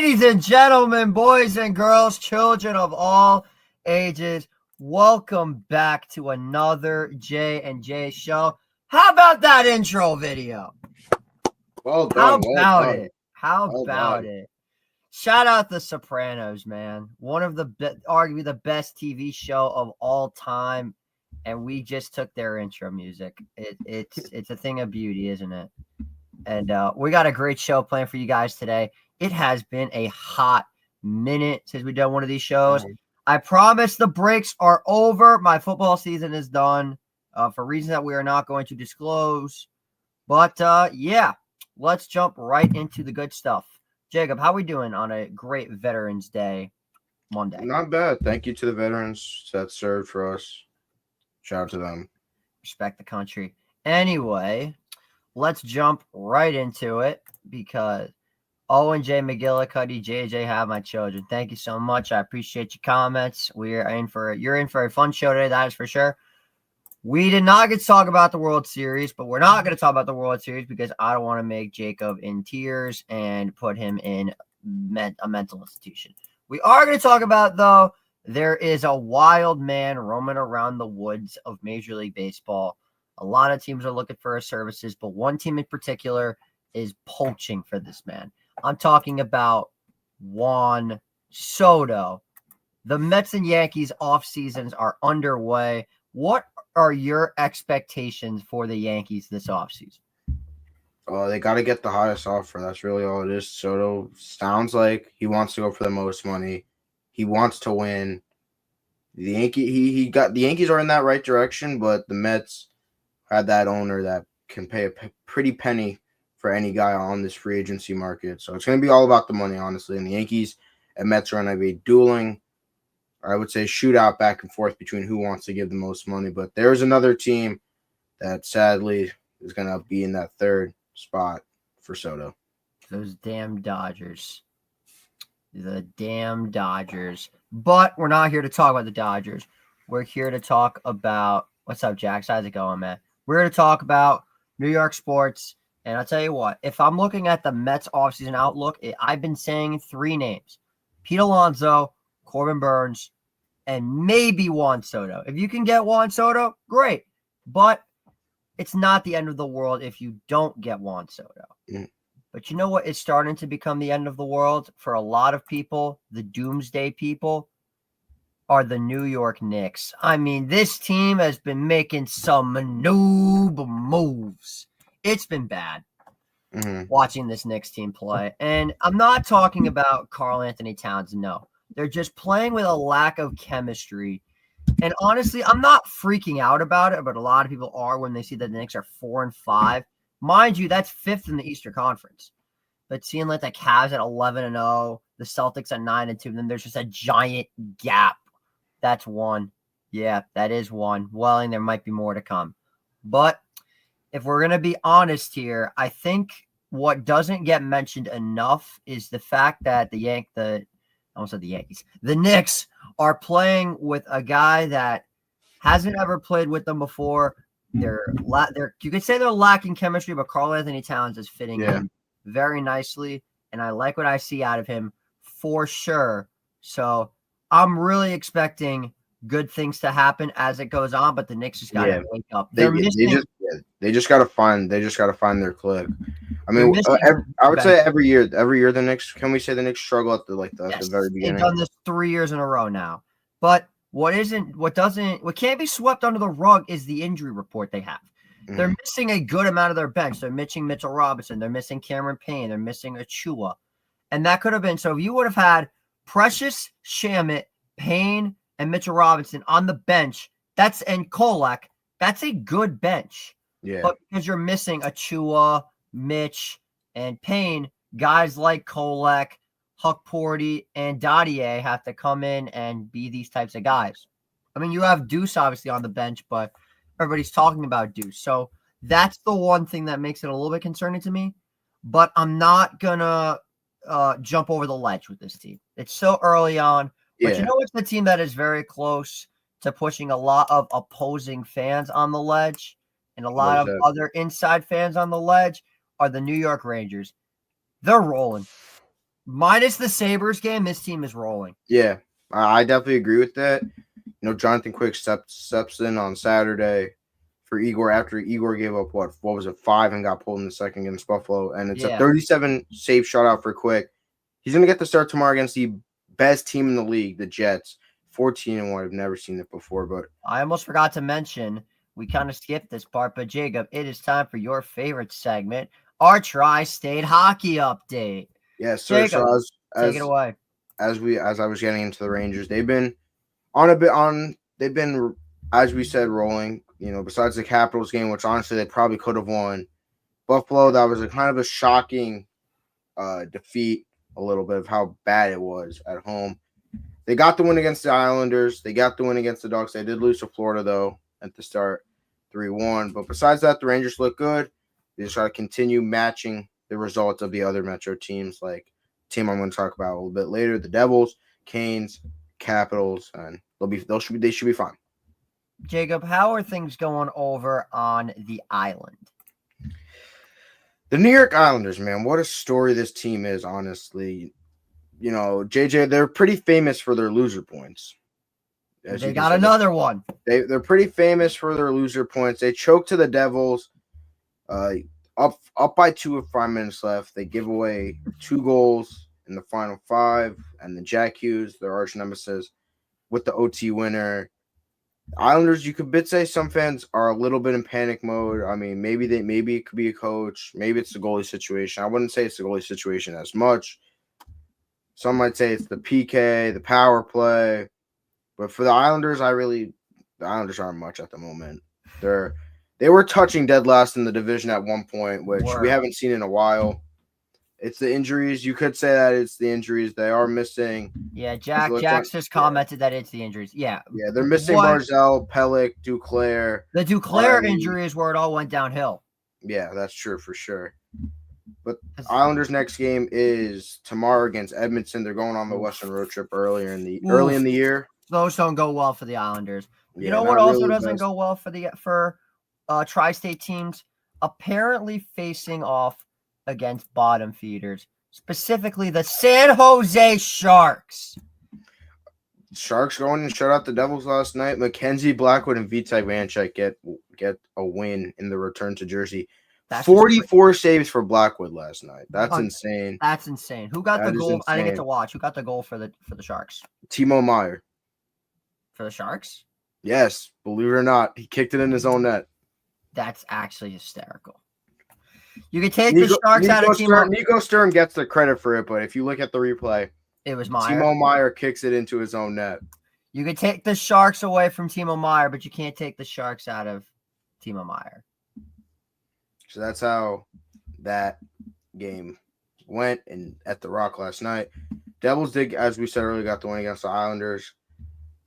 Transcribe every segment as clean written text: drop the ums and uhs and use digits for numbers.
Ladies and gentlemen, boys and girls, children of all ages, welcome back to another J&J show. How about that intro video? Well done. How about it? Shout out The Sopranos, man. One of the arguably the best TV show of all time, and we just took their intro music. It's a thing of beauty, isn't it? And we got a great show planned for you guys today. It has been a hot minute since we've done one of these shows. I promise the breaks are over. My football season is done for reasons that we are not going to disclose. But, yeah, let's jump right into the good stuff. Jacob, how are we doing on a great Veterans Day Monday? Not bad. Thank you to the veterans that served for us. Shout out to them. Respect the country. Anyway, let's jump right into it because Owen J. McGillicuddy, JJ, have my children. Thank you so much. I appreciate your comments. You're in for a fun show today, that is for sure. We did not get to talk about the World Series, but we're not going to talk about the World Series because I don't want to make Jacob in tears and put him in a mental institution. We are going to talk about, though, there is a wild man roaming around the woods of Major League Baseball. A lot of teams are looking for his services, but one team in particular is poaching for this man. I'm talking about Juan Soto. The Mets and Yankees off seasons are underway. What are your expectations for the Yankees this offseason? They got to get the highest offer. That's really all it is. Soto sounds like he wants to go for the most money. He wants to win. The Yankees are in that right direction, but the Mets had that owner that can pay a pretty penny for any guy on this free agency market. So it's going to be all about the money, honestly. And the Yankees and Mets are going to be dueling, or I would say shootout back and forth between who wants to give the most money. But there's another team that sadly is going to be in that third spot for Soto. Those damn Dodgers. The damn Dodgers. But we're not here to talk about the Dodgers. We're here to talk about – what's up, Jax? How's it going, man? We're here to talk about New York sports. And I'll tell you what, if I'm looking at the Mets offseason outlook, I've been saying three names. Pete Alonso, Corbin Burns, and maybe Juan Soto. If you can get Juan Soto, great. But it's not the end of the world if you don't get Juan Soto. But you know what? It's starting to become the end of the world for a lot of people. The doomsday people are the New York Knicks. I mean, this team has been making some noob moves. It's been bad watching this Knicks team play. And I'm not talking about Karl Anthony Towns, no. They're just playing with a lack of chemistry. And honestly, I'm not freaking out about it, but a lot of people are when they see that the Knicks are 4-5. Mind you, that's fifth in the Eastern Conference. But seeing like the Cavs at 11-0, the Celtics at 9-2, then there's just a giant gap. That's one. Yeah, that is one. Welling, there might be more to come. But if we're going to be honest here, I think what doesn't get mentioned enough is the fact that the Knicks are playing with a guy that hasn't ever played with them before. You could say they're lacking chemistry, but Karl Anthony Towns is fitting in very nicely, and I like what I see out of him for sure. So I'm really expecting good things to happen as it goes on, but the Knicks just got to wake up. They just got to find their click. I mean, I would say every year the Knicks. Can we say the Knicks struggle at the very beginning? They've done this 3 years in a row now. But what can't be swept under the rug is the injury report they have. They're missing a good amount of their bench. They're missing Mitchell Robinson. They're missing Cameron Payne. They're missing Achua. And that could have been – so if you would have had Precious, Shamet, Payne, and Mitchell Robinson on the bench, and Kolek, that's a good bench. Yeah. But because you're missing Achua, Mitch, and Payne, guys like Kolek, Huck Porty, and Dadier have to come in and be these types of guys. I mean, you have Deuce obviously on the bench, but everybody's talking about Deuce. So that's the one thing that makes it a little bit concerning to me. But I'm not going to jump over the ledge with this team. It's so early on. But you know what's the team that is very close to pushing a lot of opposing fans on the ledge and a lot of other inside fans on the ledge are the New York Rangers. They're rolling. Minus the Sabres game, this team is rolling. Yeah, I definitely agree with that. Jonathan Quick steps in on Saturday for Igor after Igor gave up what was it, 5 and got pulled in the second against Buffalo, and it's a 37 save shutout for Quick. He's gonna get the start tomorrow against the best team in the league, the Jets. 14-1. I've never seen it before, but I almost forgot to mention, we kind of skipped this part, but Jacob, it is time for your favorite segment, our Tri-State Hockey Update. Yes, sir. Jacob, So take it away. As I was getting into the Rangers, they've been as we said, rolling. Besides the Capitals game, which honestly they probably could have won. Buffalo, that was a kind of a shocking defeat, a little bit of how bad it was at home. They got the win against the Islanders. They got the win against the Ducks. They did lose to Florida, though, at the start, 3-1. But besides that, the Rangers look good. They just try to continue matching the results of the other Metro teams, like the team I'm going to talk about a little bit later, the Devils, Canes, Capitals, and they should be fine. Jacob, how are things going over on the island? The New York Islanders, man, what a story this team is, honestly. JJ, they're pretty famous for their loser points. They got another one. They're pretty famous for their loser points. They choked to the Devils up by 2 with 5 minutes left. They give away 2 goals in the final 5, and then Jack Hughes, their arch nemesis, with the OT winner. Islanders, you could say some fans are a little bit in panic mode. I mean, maybe it could be a coach, maybe it's the goalie situation. I wouldn't say it's the goalie situation as much. Some might say it's the PK, the power play. But for the Islanders, the Islanders aren't much at the moment. They were touching dead last in the division at one point, which we haven't seen in a while. It's the injuries. You could say that it's the injuries. They are missing. Yeah, Jax just commented that it's the injuries. Yeah. Yeah, they're missing Barzal, Pelech, Duclair. The Duclair injury is where it all went downhill. Yeah, that's true for sure. But Islanders' next game is tomorrow against Edmonton. They're going on the Western road trip early in the year. Those don't go well for the Islanders. You know what also doesn't go well for tri-state teams? Apparently facing off against bottom feeders, specifically the San Jose Sharks. Sharks going and shut out the Devils last night. Mackenzie Blackwood and Vitek Vanecek get a win in the return to Jersey. 44 saves for Blackwood last night. That's insane. That's insane. Who got the goal? Insane. I didn't get to watch. Who got the goal for the Sharks? Timo Meier. For the Sharks? Yes, believe it or not, he kicked it in his own net. That's actually hysterical. You can take the Sharks out of Timo. Nico Sturm gets the credit for it, but if you look at the replay, it was Meier. Timo Meier kicks it into his own net. You can take the Sharks away from Timo Meier, but you can't take the Sharks out of Timo Meier. So that's how that game went at the Rock last night. Devils did, as we said earlier, got the win against the Islanders.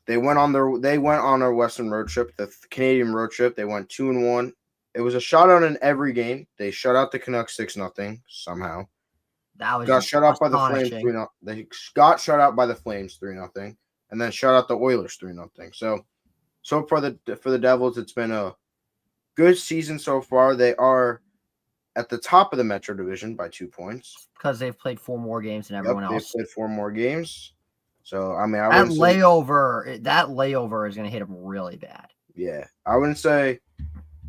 They went on their Western road trip, the Canadian road trip. They went 2-1. It was a shutout in every game. They shut out the Canucks 6-0 somehow. That was got shut out by the Flames 3-0. They got shut out by the Flames 3-0, and then shut out the Oilers 3-0. So for the Devils, it's been a good season so far. They are at the top of the Metro Division by 2 points because they've played 4 more games than everyone else. They've played 4 more games. So I mean, that layover is going to hit them really bad. Yeah, I wouldn't say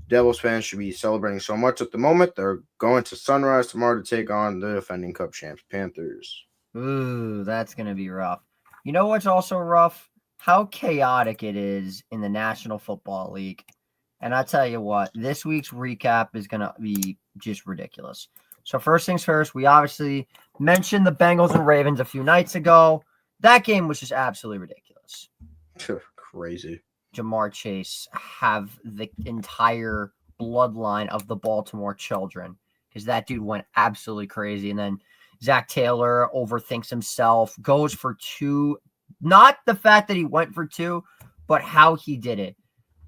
Devils fans should be celebrating so much at the moment. They're going to Sunrise tomorrow to take on the defending Cup champs, Panthers. Ooh, that's going to be rough. You know what's also rough? How chaotic it is in the National Football League. And I tell you what, this week's recap is going to be just ridiculous. So first things first, we obviously mentioned the Bengals and Ravens a few nights ago. That game was just absolutely ridiculous. Crazy. Jamar Chase have the entire bloodline of the Baltimore children because that dude went absolutely crazy. And then Zach Taylor overthinks himself, goes for 2. Not the fact that he went for 2, but how he did it.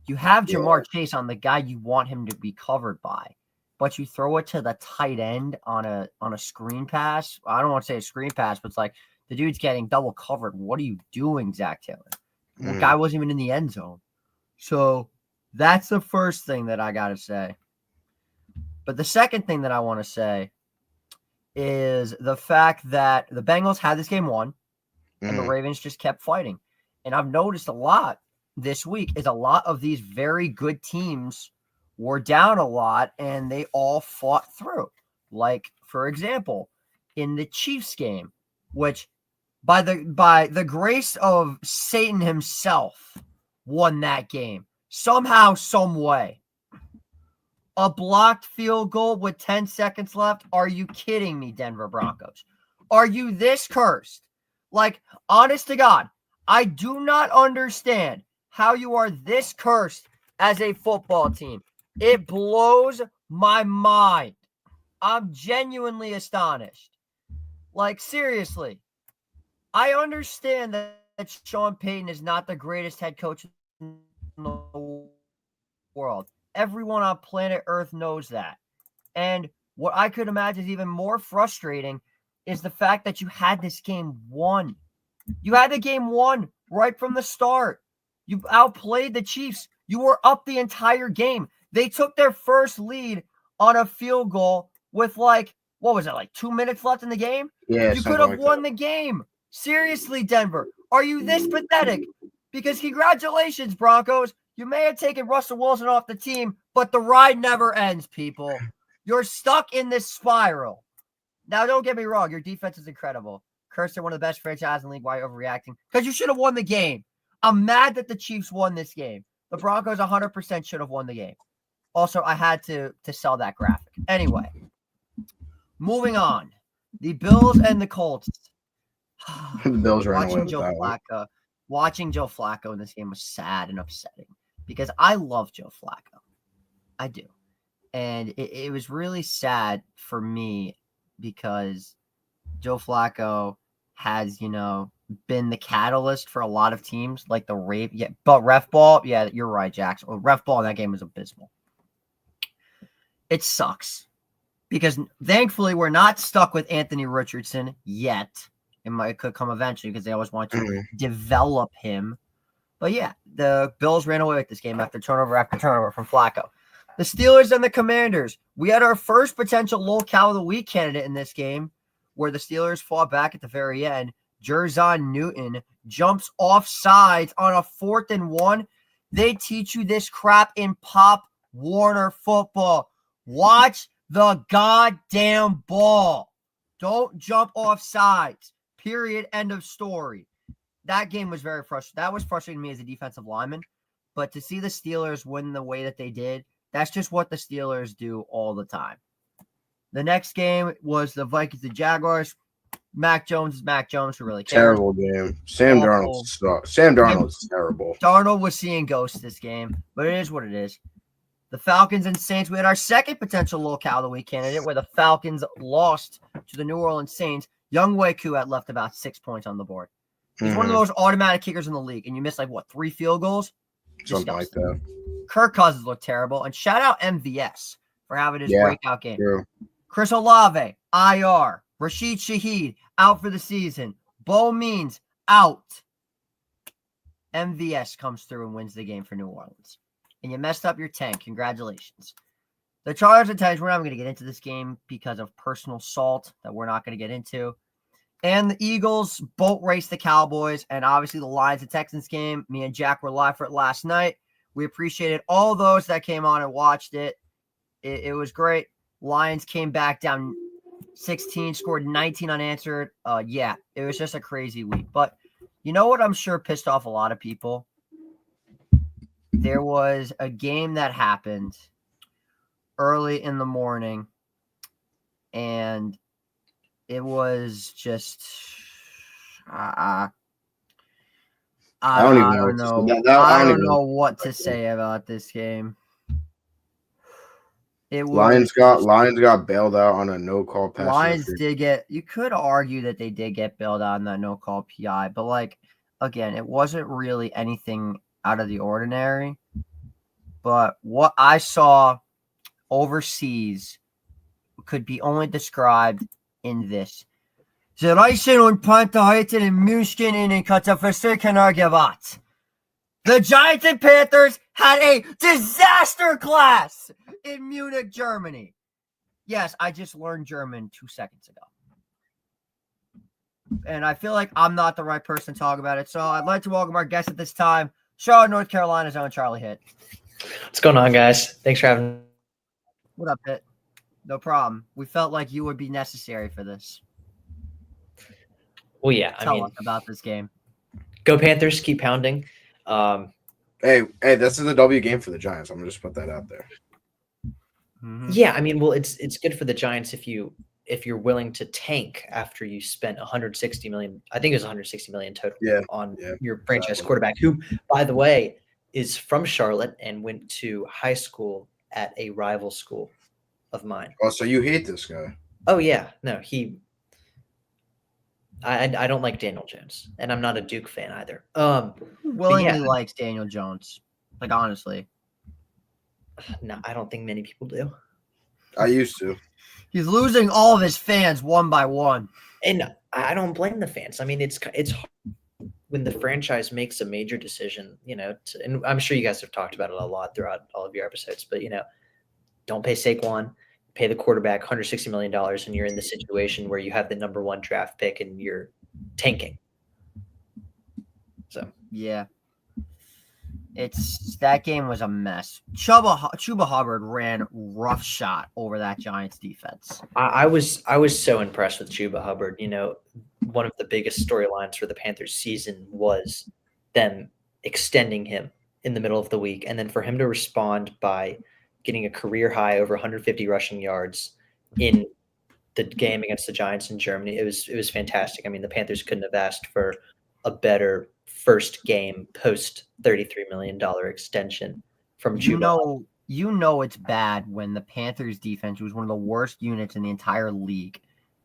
You have Jamar Chase on the guy you want him to be covered by, but you throw it to the tight end on a screen pass. I don't want to say a screen pass, but it's like the dude's getting double covered. What are you doing, Zach Taylor? The guy wasn't even in the end zone. So that's the first thing that I got to say. But the second thing that I want to say is the fact that the Bengals had this game won and the Mhm. Ravens just kept fighting. And I've noticed a lot this week is a lot of these very good teams were down a lot and they all fought through. Like, for example, in the Chiefs game, which by the grace of Satan himself won that game somehow, some way. A blocked field goal with 10 seconds left. Are you kidding me, Denver Broncos? Are you this cursed? Like, honest to God, I do not understand how you are this cursed as a football team. It blows my mind. I'm genuinely astonished. Like, seriously, I understand that Sean Payton is not the greatest head coach in the world. Everyone on planet Earth knows that. And what I could imagine is even more frustrating is the fact that you had this game won. You had the game won right from the start. You outplayed the Chiefs. You were up the entire game. They took their first lead on a field goal with like 2 minutes left in the game? Yeah, You could something have like won that. the game. Seriously, Denver, are you this pathetic? Because congratulations, Broncos. You may have taken Russell Wilson off the team, but the ride never ends, people. You're stuck in this spiral. Now, don't get me wrong. Your defense is incredible. Cursed, one of the best franchises in the league. Why are you overreacting? Because you should have won the game. I'm mad that the Chiefs won this game. The Broncos 100% should have won the game. Also, I had to sell that graphic. Anyway, moving on. The Bills and the Colts. The Bills ran away with that one. Watching Joe Flacco in this game was sad and upsetting because I love Joe Flacco. I do. And it was really sad for me because Joe Flacco has, been the catalyst for a lot of teams like the Ravens. Yeah, but ref ball, yeah, you're right, Jax. Well, ref ball in that game was abysmal. It sucks because thankfully we're not stuck with Anthony Richardson yet. It could come eventually because they always want to develop him. But yeah, the Bills ran away with this game after turnover from Flacco. The Steelers and the Commanders. We had our first potential locale of the week candidate in this game where the Steelers fought back at the very end. Jerzon Newton jumps off sides on a 4th and 1. They teach you this crap in Pop Warner football. Watch the goddamn ball. Don't jump off sides. Period. End of story. That game was very frustrating. That was frustrating to me as a defensive lineman. But to see the Steelers win the way that they did, that's just what the Steelers do all the time. The next game was the Vikings and Jaguars. Mac Jones is Mac Jones, who really cares. Terrible game. Sam Darnold's terrible. Darnold was seeing ghosts this game, but it is what it is. The Falcons and Saints, we had our second potential locale of the week candidate where the Falcons lost to the New Orleans Saints. Young Koo had left about 6 points on the board. He's one of those automatic kickers in the league, and you missed 3 field goals? Something like that. Kirk Cousins looked terrible, and shout out MVS for having his breakout game. True. Chris Olave, IR. Rashid Shaheed, out for the season. Bo Means, out. MVS comes through and wins the game for New Orleans. And you messed up your tank. Congratulations. The Chargers and Titans, we're not going to get into this game because of personal salt that we're not going to get into. And the Eagles boat raced the Cowboys. And obviously the Lions and Texans game. Me and Jack were live for it last night. We appreciated all those that came on and watched it. It was great. Lions came back down 16, scored 19 unanswered. Yeah, it was just a crazy week. But you know what I'm sure pissed off a lot of people? There was a game that happened early in the morning, and it was just I don't know what to say about this game. Lions got bailed out on a no-call pass. Lions did get. You could argue that they did get bailed out on that no-call PI, but again, it wasn't really anything out of the ordinary. But what I saw overseas could be only described in this. The Giants and Panthers had a disaster class in Munich, Germany. Yes, I just learned German 2 seconds ago. And I feel like I'm not the right person to talk about it. So I'd like to welcome our guest at this time, Charlotte, North Carolina's own Charlie Hitt. What's going on, guys? Thanks for having me. What up, Hitt? No problem. We felt like you would be necessary for this. Well, yeah, Tell us about this game. Go Panthers, keep pounding. Hey, this is a W game for the Giants. I'm gonna just put that out there. Mm-hmm. Yeah, I mean, well, it's good for the Giants if you're willing to tank after you spent 160 million. I think it was 160 million total on your franchise quarterback, who, by the way, is from Charlotte and went to high school at a rival school of mine. Oh, so you hate this guy? Oh yeah, no, I don't like Daniel Jones, and I'm not a Duke fan either. Willingly likes Daniel Jones, like honestly. No, I don't think many people do. I used to. He's losing all of his fans one by one, and I don't blame the fans. I mean, it's hard when the franchise makes a major decision, and I'm sure you guys have talked about it a lot throughout all of your episodes, but don't pay Saquon, pay the quarterback $160 million, and you're in the situation where you have the number 1 draft pick and you're tanking. So yeah, that game was a mess. Chuba Hubbard ran roughshod over that Giants defense. I was so impressed with Chuba Hubbard. One of the biggest storylines for the Panthers season was them extending him in the middle of the week, and then for him to respond by getting a career high over 150 rushing yards in the game against the Giants in Germany. It was fantastic. I mean, the Panthers couldn't have asked for a better first game post $33 million extension from Chuba. You know it's bad when the Panthers defense, was one of the worst units in the entire league,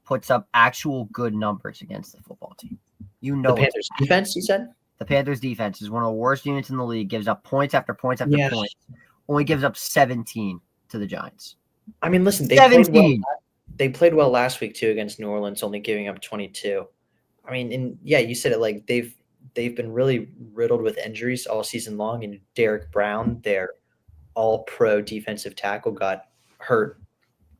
puts up actual good numbers against the football team. The Panthers defense, you said? The Panthers defense is one of the worst units in the league, gives up points after points after points. Only gives up 17 to the Giants. I mean, listen, they played well last week too against New Orleans, only giving up 22. I mean, and you said it, like they've been really riddled with injuries all season long. And Derek Brown, their all-pro defensive tackle, got hurt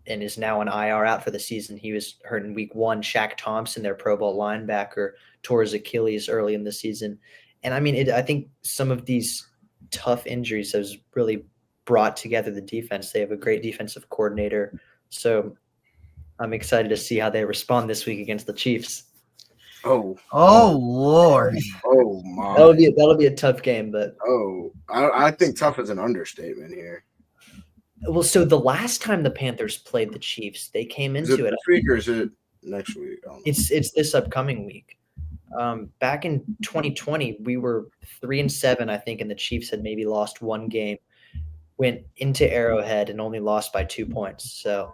and is now an IR out for the season. He was hurt in week 1. Shaq Thompson, their Pro Bowl linebacker, tore his Achilles early in the season. And I mean, I think some of these tough injuries has really brought together the defense. They have a great defensive coordinator. So I'm excited to see how they respond this week against the Chiefs. Oh Lord. Oh my. That'll be a tough game, but I think tough is an understatement here. Well, so the last time the Panthers played the Chiefs, they came into it. This week or is it next week? It's this upcoming week. Back in 2020, we were 3-7, I think, and the Chiefs had maybe lost 1 game. Went into Arrowhead and only lost by 2 points. So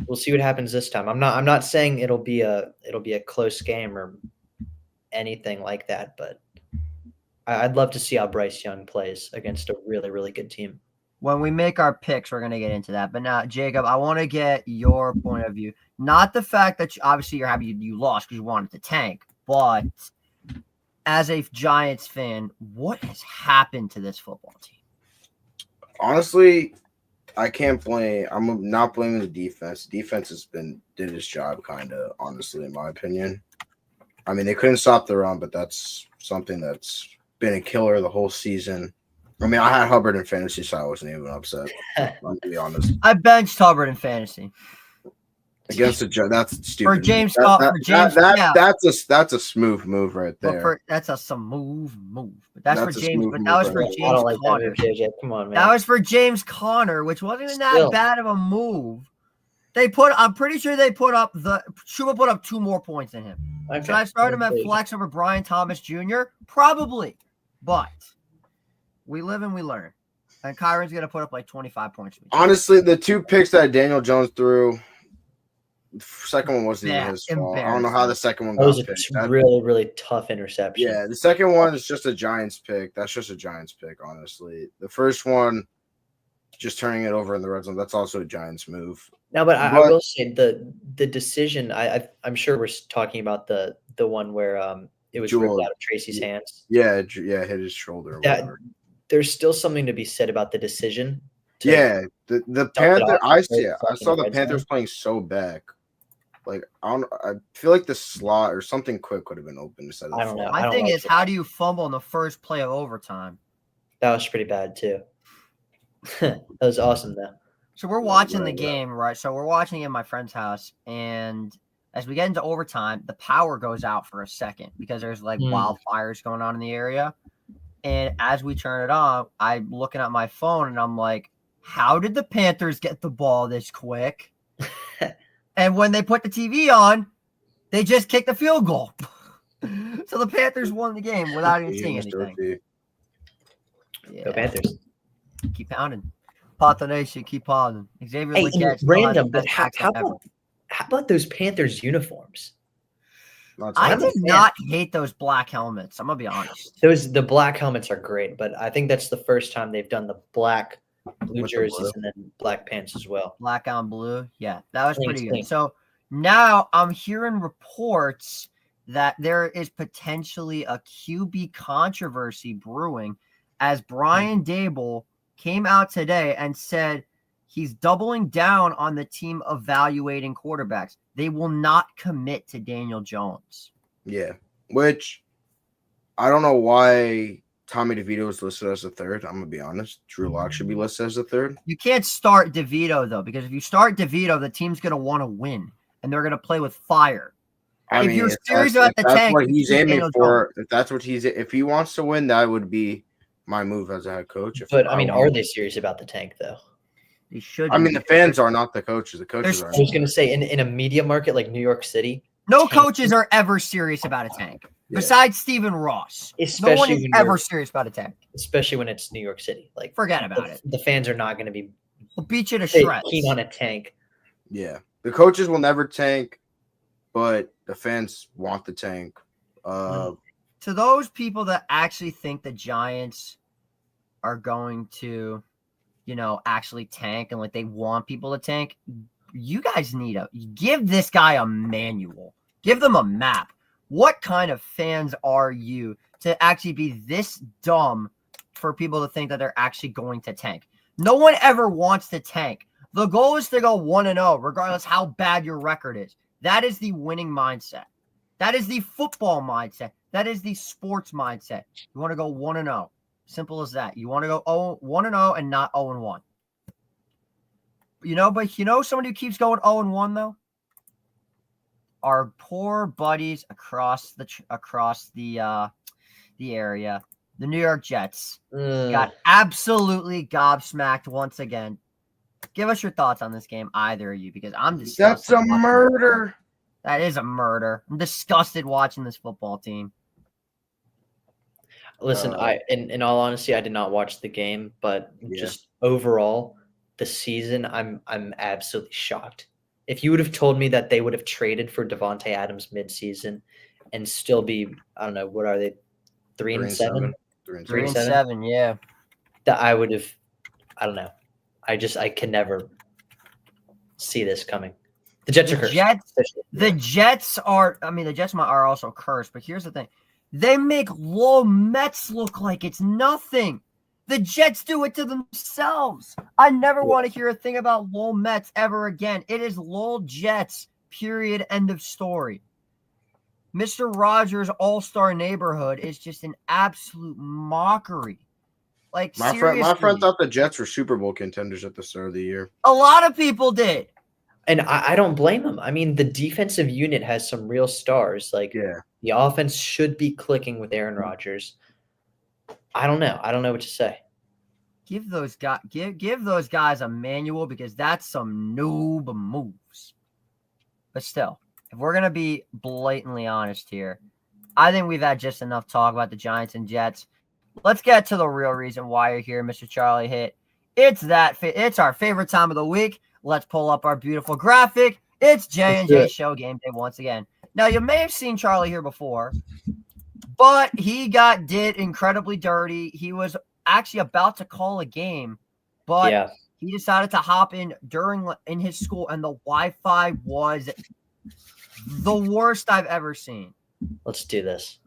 we'll see what happens this time. I'm not saying it'll be a close game or anything like that, but I'd love to see how Bryce Young plays against a really, really good team. When we make our picks, we're going to get into that. But now, Jacob, I want to get your point of view. Not the fact that obviously you're happy you lost because you wanted to tank, but as a Giants fan, what has happened to this football team? Honestly, I can't blame. I'm not blaming the defense. The defense did its job, kind of. Honestly, in my opinion. I mean, they couldn't stop the run, but that's something that's been a killer the whole season. I mean, I had Hubbard in fantasy, so I wasn't even upset. I'm to be honest. I benched Hubbard in fantasy. Against the that's stupid. For James, that's a smooth move right there. That's a smooth move. But that's for James. But that was for James Conner. Come on, man. That was for James Conner, which wasn't even that bad of a move. I'm pretty sure Chuba put up 2 more points than him. Okay. Should I start him at flex over Brian Thomas Jr.? Probably, but we live and we learn. And Kyron's gonna put up like 25 points. Honestly, the 2 picks that Daniel Jones threw. The second one wasn't even his fault. I don't know how the second one got picked. That was a really, really tough interception. Yeah, the second one is just a Giants pick. That's just a Giants pick, honestly. The first one, just turning it over in the red zone, that's also a Giants move. No, but I will say the decision. I'm sure we're talking about the one where it was ripped out of Tracy's hands. Yeah, hit his shoulder. There's still something to be said about the decision. to Yeah, the dump it Panther. off I and see put it. I fucking saw the red Panthers zone. playing so back. Like I feel like the slot or something quick could have been open instead of. I don't know. My I don't thing like is, it. how do you fumble in the first play of overtime? That was pretty bad too. That was awesome though. So we're watching the game, right? So we're watching it in my friend's house, and as we get into overtime, the power goes out for a second because there's like wildfires going on in the area. And as we turn it on, I'm looking at my phone and I'm like, how did the Panthers get the ball this quick? And when they put the TV on, they just kicked the field goal. So the Panthers won the game without even seeing anything. Go Panthers. Keep pounding. Pata Nation, keep pounding. Xavier Hey, Legette random, still has the but best how accent ever. about those Panthers uniforms? I I'm a did fan. not hate those black helmets. I'm gonna be honest. The black helmets are great, but I think that's the first time they've done the black blue With the jerseys blue. and then black pants as well. Black on blue. Yeah, that was Clean, pretty clean. good. So now I'm hearing reports that there is potentially a QB controversy brewing as Brian Dable came out today and said he's doubling down on the team evaluating quarterbacks. They will not commit to Daniel Jones. Yeah, which I don't know why Tommy DeVito is listed as a third. I'm gonna be honest. Drew Lock should be listed as a third. You can't start DeVito though, because if you start DeVito, the team's gonna want to win and they're gonna play with fire. If you're serious about the tank, what he's you keep aiming Daniel for. If he wants to win, that would be my move as a head coach. But I mean, are they serious about the tank though? They should. I mean, the fans are, not the coaches. The coaches are. I was gonna say in a media market like New York City, No tank- coaches are ever serious about a tank. Yeah. Besides Stephen Ross. No one especially is when ever you're- serious about a tank. especially when it's New York City. Like Forget about it. The fans are not going to be We'll beat you to shreds. keen on a tank. Yeah, the coaches will never tank, but the fans want the tank. To those people that actually think the Giants are going to, actually tank and like they want people to tank, you guys need give this guy a manual. Give them a map. What kind of fans are you to actually be this dumb for people to think that they're actually going to tank? No one ever wants to tank. The goal is to go 1-0, regardless how bad your record is. That is the winning mindset. That is the football mindset. That is the sports mindset. You want to go 1-0. Simple as that. You want to go 1-0 and not 0-1. But somebody who keeps going 0-1 though? Our poor buddies across the area, the New York Jets, got absolutely gobsmacked once again. Give us your thoughts on this game, either of you, because I'm disgusted. That's a murder. That is a murder. I'm disgusted watching this football team. Listen, in all honesty, I did not watch the game, but just overall, the season, I'm absolutely shocked. If you would have told me that they would have traded for Devontae Adams midseason and still be, I don't know, what are they, 3-7? 3-7, yeah. That I would have, I don't know. I can never see this coming. The Jets are cursed. The Jets are also cursed, but here's the thing. They make Lowell Mets look like it's nothing. The Jets do it to themselves. I never want to hear a thing about Lowell Mets ever again. It is Lowell Jets, period, end of story. Mr. Rogers' all-star neighborhood is just an absolute mockery. Like, my friend thought the Jets were Super Bowl contenders at the start of the year. A lot of people did. And I don't blame them. I mean, the defensive unit has some real stars. The offense should be clicking with Aaron Rodgers. I don't know. I don't know what to say. Give those guys a manual, because that's some noob moves. But still, if we're gonna be blatantly honest here, I think we've had just enough talk about the Giants and Jets. Let's get to the real reason why you're here, Mr. Charlie Hitt. It's our favorite time of the week. Let's pull up our beautiful graphic. It's J&J Show Game Day once again. Now, you may have seen Charlie here before, but he did incredibly dirty. He was actually about to call a game, but he decided to hop in in his school, and the Wi-Fi was the worst I've ever seen. Let's do this.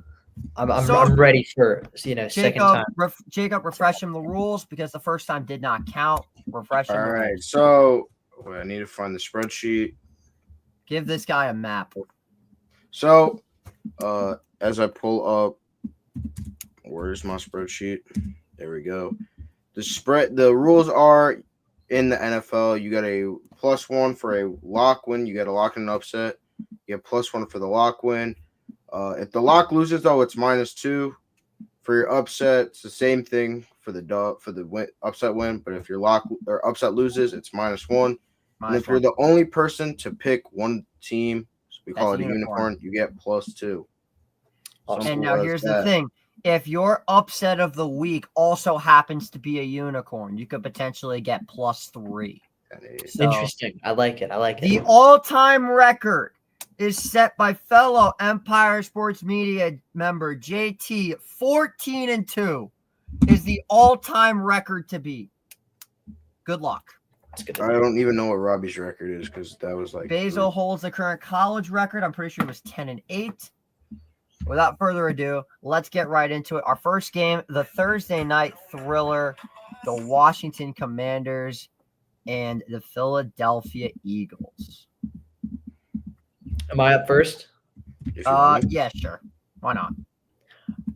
I'm ready for second time. Jacob, refresh him the rules, because the first time did not count. Refresh him. All right. So wait, I need to find the spreadsheet. Give this guy a map. So, as I pull up, where's my spreadsheet? There we go. The rules are in the NFL. You got a +1 for a lock win. You got a lock and an upset. You get +1 for the lock win. If the lock loses, though, it's -2 for your upset. It's the same thing for the upset win. But if your lock or upset loses, it's -1. And if you're the only person to pick one team, we call it a unicorn, you get +2. And now here's the thing. If your upset of the week also happens to be a unicorn, you could potentially get +3. So, interesting. I like it. The all-time record is set by fellow Empire Sports Media member JT. 14-2 is the all-time record to beat. Good luck. I don't even know what Robbie's record is because that was like Basil holds the current college record. I'm pretty sure it was 10-8. Without further ado, let's get right into it. Our first game, the Thursday night thriller, the Washington Commanders and the Philadelphia Eagles. Am I up first? Yeah, sure. Why not?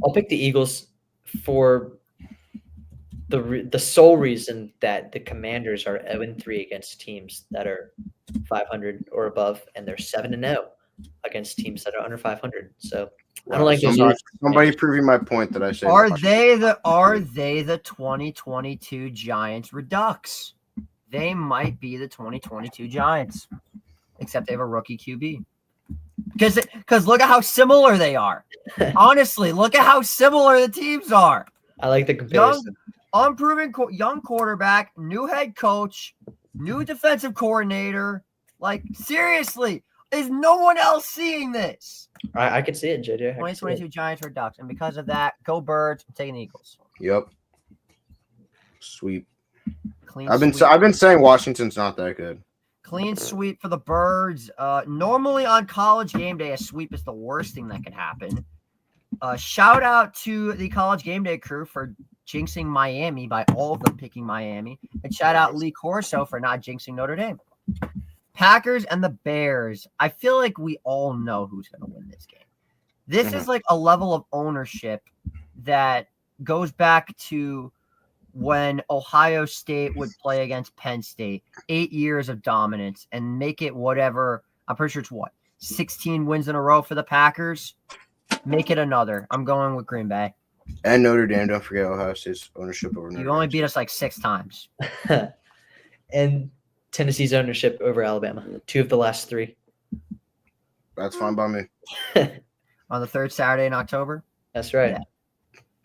I'll pick the Eagles for the sole reason that the Commanders are 0-3 against teams that are 500 or above, and they're 7-0 against teams that are under 500. So I don't like somebody proving my point that I said. Are they the 2022 Giants Redux? They might be the 2022 Giants, except they have a rookie QB. Because look at how similar they are. Honestly, look at how similar the teams are. I like the comparison. Unproven young quarterback, new head coach, new defensive coordinator. Like, seriously, is no one else seeing this? I can see it, JJ. 2022 Giants Redux. And because of that, go Birds. I'm taking the Eagles. Yep. Sweep. Clean I've sweep. been saying Washington's not that good. Clean sweep for the Birds. Normally on College Game Day, a sweep is the worst thing that could happen. Shout out to the College Game Day crew for jinxing Miami by all of them picking Miami. And shout out Lee Corso for not jinxing Notre Dame. Packers and the Bears. I feel like we all know who's going to win this game. This is like a level of ownership that goes back to when Ohio State would play against Penn State. 8 years of dominance and make it whatever. I'm pretty sure it's 16 wins in a row for the Packers. Make it another. I'm going with Green Bay. And Notre Dame. Don't forget Ohio State's ownership over Notre Dame. You only beat us like 6 times. And Tennessee's ownership over Alabama. 2 of the last 3. That's fine by me. On the third Saturday in October. That's right. Yeah.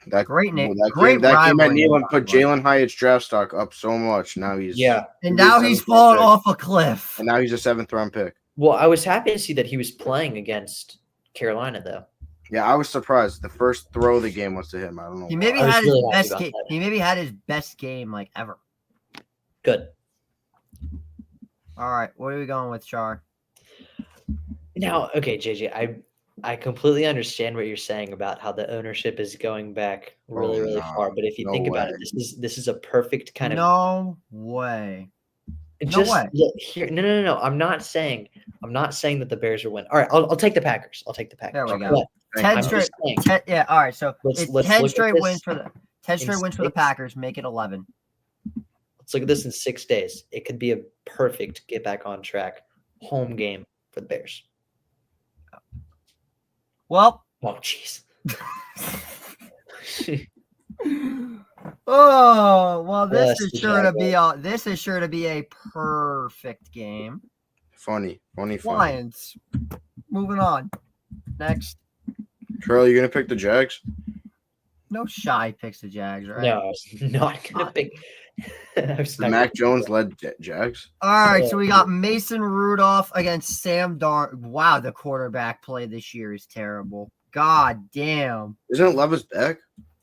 That great name. That great game at rivalry. Neyland put Jalen Hyatt's draft stock up so much. Now he's And now he's fallen off a cliff. And now he's a 7th round pick. Well, I was happy to see that he was playing against Carolina, though. Yeah, I was surprised. The first throw of the game was to him. I don't know. He maybe had his best game. He maybe had his best game like ever. Good. All right, what are we going with, Char? Now, okay, JJ, I completely understand what you're saying about how the ownership is going back really far. But if you think about it, this is a perfect kind of no way. No. I'm not saying that the Bears will win. All right, I'll take the Packers. There we go. 10 straight. Yeah. All right. So it's 10 straight wins for the 10 straight wins for the Packers. Make it 11. Let's look at this in 6 days. It could be a perfect get back on track home game for the Bears. Well. Oh, jeez. Oh well, this is sure to be a perfect game. Funny. Lions. Moving on. Next. Charlie, you gonna pick the Jags? No shy picks the Jags, right? No, I was not gonna pick. The Mac Jones led Jags. All right, so we got Mason Rudolph against Sam Darnold. Wow, the quarterback play this year is terrible. God damn. Isn't Levis back?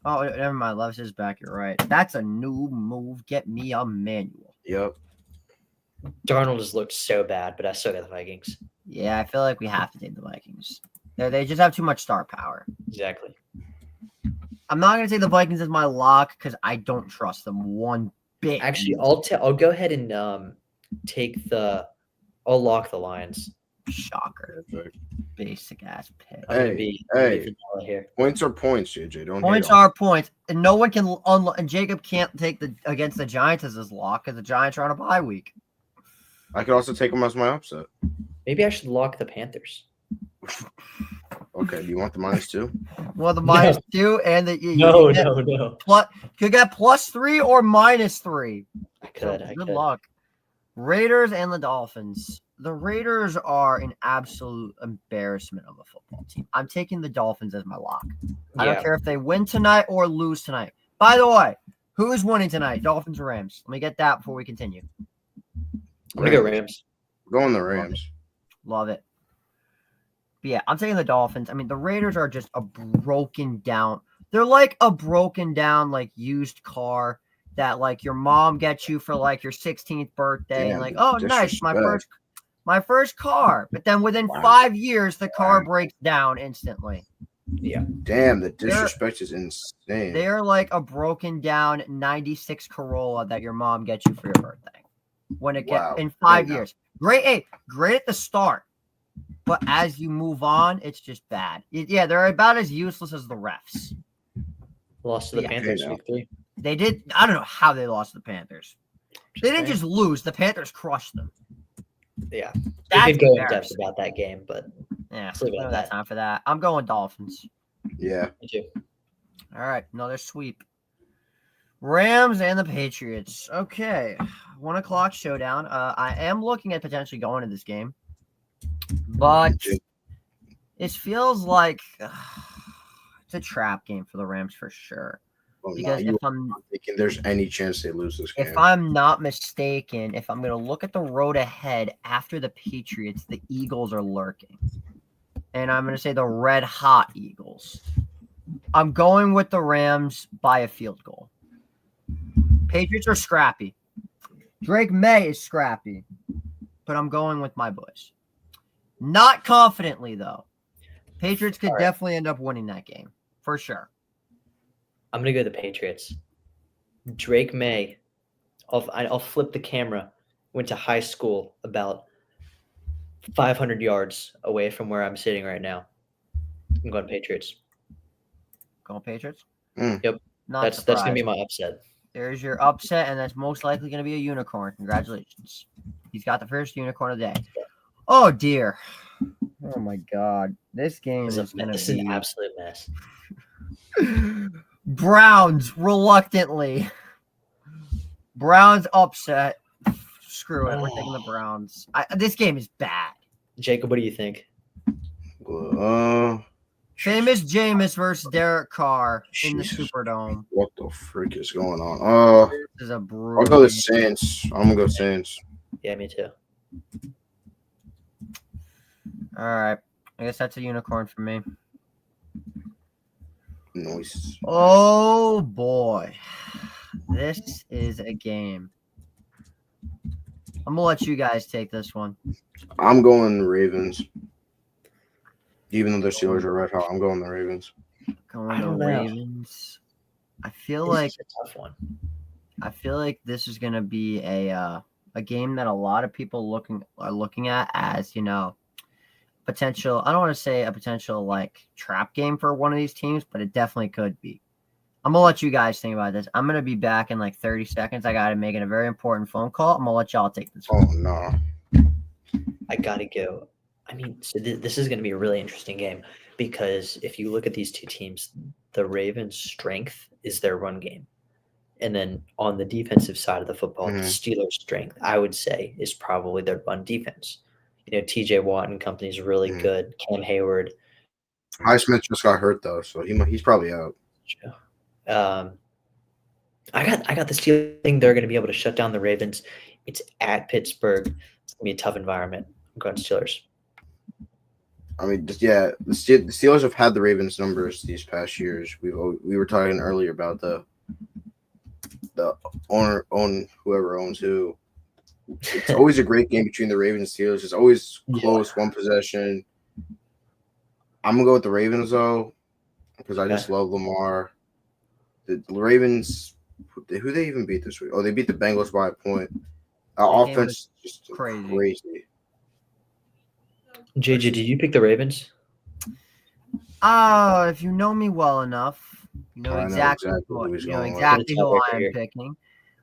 Oh, never mind. Levis is back. You're right. That's a new move. Get me a manual. Yep. Darnold has looked so bad, but I still got the Vikings. Yeah, I feel like we have to take the Vikings. They just have too much star power. Exactly. I'm not going to take the Vikings as my lock because I don't trust them one big. Actually, I'll go ahead and I'll lock the Lions. Shocker. Basic ass pick. I'm gonna be vanilla here. Points are points, JJ. Don't Points hate on are points, and no one can and Jacob can't take the against the Giants as his lock because the Giants are on a bye week. I could also take them as my upset. Maybe I should lock the Panthers. Okay, do you want the -2? Well, the -2 and the No. Could get +3 or -3. I could. Good luck. Raiders and the Dolphins. The Raiders are an absolute embarrassment of a football team. I'm taking the Dolphins as my lock. I don't care if they win tonight or lose tonight. By the way, who is winning tonight? Dolphins or Rams? Let me get that before we continue. I'm gonna go Rams. Going the Rams. Love it. But yeah, I'm taking the Dolphins. I mean, the Raiders are just a broken down. They're like a broken down, like used car that like your mom gets you for like your 16th birthday. Damn, and like, oh, nice, disrespect. my first car. But then within 5 years, the car breaks down instantly. Yeah. Damn, the disrespect is insane. They're like a broken down 96 Corolla that your mom gets you for your birthday. When it gets in 5 years. Great at the start. But as you move on, it's just bad. Yeah, they're about as useless as the refs. Lost to the Panthers week 3. They did. I don't know how they lost to the Panthers. They didn't just lose. The Panthers crushed them. Yeah. That's we could go in depth about that game, but yeah, we don't have time for that. I'm going Dolphins. Yeah. Me too. All right, another sweep. Rams and the Patriots. Okay, 1 o'clock showdown. I am looking at potentially going to this game, but it feels like it's a trap game for the Rams for sure. Well, because if I'm thinking there's any chance they lose this game. If I'm not mistaken, if I'm going to look at the road ahead after the Patriots, the Eagles are lurking. And I'm going to say the red hot Eagles. I'm going with the Rams by a field goal. Patriots are scrappy. Drake May is scrappy. But I'm going with my boys. Not confidently, though. Patriots could definitely end up winning that game. For sure. I'm going to go the Patriots. Drake May, I'll flip the camera, went to high school about 500 yards away from where I'm sitting right now. I'm going Patriots. Going Patriots? Yep. That's going to be my upset. There's your upset, and that's most likely going to be a unicorn. Congratulations. He's got the first unicorn of the day. Oh, dear. Oh, my God. This game is going to be an absolute mess. Browns reluctantly. Browns upset. Screw it. We're taking the Browns. This game is bad. Jacob, what do you think? Famous Jameis versus Derek Carr in the Superdome. What the freak is going on? This is a brutal. I'll go the Saints. I'm gonna go Saints. Yeah, me too. All right. I guess that's a unicorn for me. Nice. Oh boy. This is a game. I'm gonna let you guys take this one. I'm going Ravens. Even though the Steelers are red hot, I'm going the Ravens. Going the Ravens. I feel like it's a tough one. I feel like this is gonna be a game that a lot of people are looking at as, potential. I don't want to say a potential like trap game for one of these teams, but it definitely could be. I'm gonna let you guys think about this. I'm gonna be back in like 30 seconds. I gotta make a very important phone call. I'm gonna let y'all take this one. Oh no. I gotta go. I mean, so this is going to be a really interesting game because if you look at these two teams, the Ravens' strength is their run game. And then on the defensive side of the football, the Steelers' strength, I would say, is probably their run defense. TJ Watt and company is really good. Cam Hayward. Highsmith just got hurt, though, so he's probably out. I got the Steelers thing. They're going to be able to shut down the Ravens. It's at Pittsburgh. It's going to be a tough environment. I'm going Steelers. I mean, the Steelers have had the Ravens numbers these past years. We were talking earlier about the whoever owns who. It's always a great game between the Ravens and Steelers. It's always close, one possession. I'm gonna go with the Ravens though, because I just love Lamar. The Ravens Who they even beat this week? Oh, they beat the Bengals by a point. That game Offense was just crazy. crazy. JJ, did you pick the Ravens? Oh, if you know me well enough, you know I know exactly exactly what who he's you know going with. exactly who Tiebreaker I am here. picking.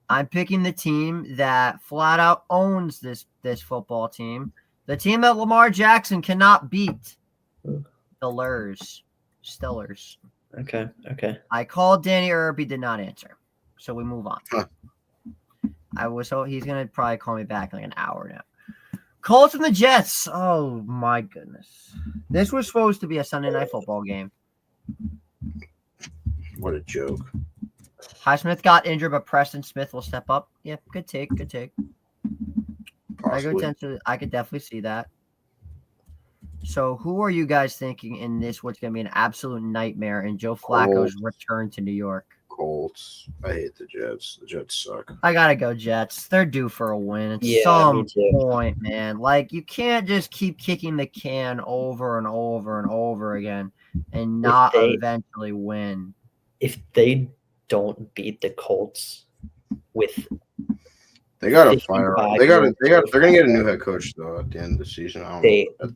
I'm picking the team that flat out owns this football team. The team that Lamar Jackson cannot beat. Ooh. The Stillers. Okay. I called Danny Erb. He did not answer. So we move on. Huh. He's gonna probably call me back in like an hour now. Colts and the Jets. Oh my goodness. This was supposed to be a Sunday night football game. What a joke. Highsmith got injured, but Preston Smith will step up. Yeah, good take. Possibly. I could definitely see that. So who are you guys thinking in this? What's going to be an absolute nightmare in Joe Flacco's return to New York? Colts. I hate the Jets. The Jets suck. I gotta go Jets. They're due for a win at Yeah, some me too. point, man. Like you can't just keep kicking the can over and over and over again and not eventually win. If they don't beat the Colts with They got to fire. They're gonna get a new 55-year-old head coach though at the end of the season. I don't know.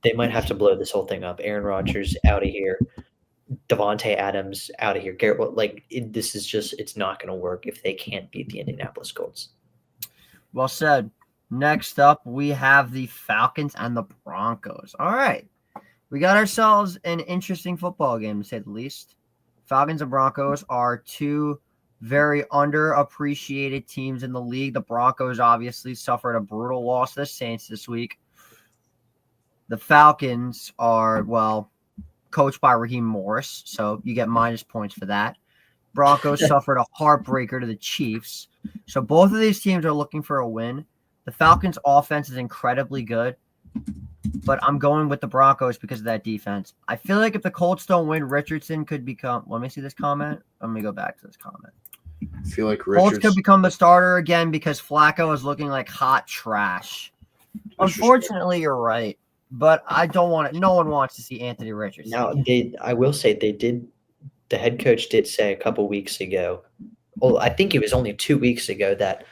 they might have to blow this whole thing up. Aaron Rodgers out of here. Devontae Adams out of here. This is just, it's not going to work if they can't beat the Indianapolis Colts. Well said. Next up, we have the Falcons and the Broncos. All right. We got ourselves an interesting football game, to say the least. Falcons and Broncos are two very underappreciated teams in the league. The Broncos obviously suffered a brutal loss to the Saints this week. The Falcons are, coached by Raheem Morris, so you get minus points for that. Broncos suffered a heartbreaker to the Chiefs. So both of these teams are looking for a win. The Falcons' offense is incredibly good, but I'm going with the Broncos because of that defense. I feel like if the Colts don't win, Richardson could become – let me see this comment. Let me go back to this comment. I feel like Colts could become the starter again because Flacco is looking like hot trash. Unfortunately, you're right. But I don't want it. No one wants to see Anthony Richardson. Now, I will say the head coach did say a couple weeks ago, well, I think it was only 2 weeks ago that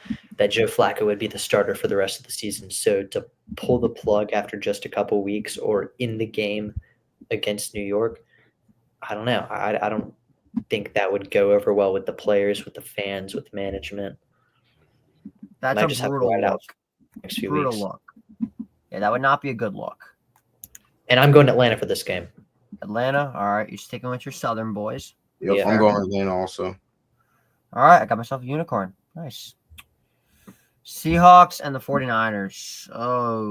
Joe Flacco would be the starter for the rest of the season. So to pull the plug after just a couple weeks or in the game against New York, I don't know. I don't think that would go over well with the players, with the fans, with management. That's a brutal look. Next few brutal weeks. look. Yeah, that would not be a good look. And I'm going to Atlanta for this game. Atlanta, all right. You're sticking with your Southern boys. Yep, Yeah. I'm going with Atlanta also. All right, I got myself a unicorn. Nice. Seahawks and the 49ers. Oh,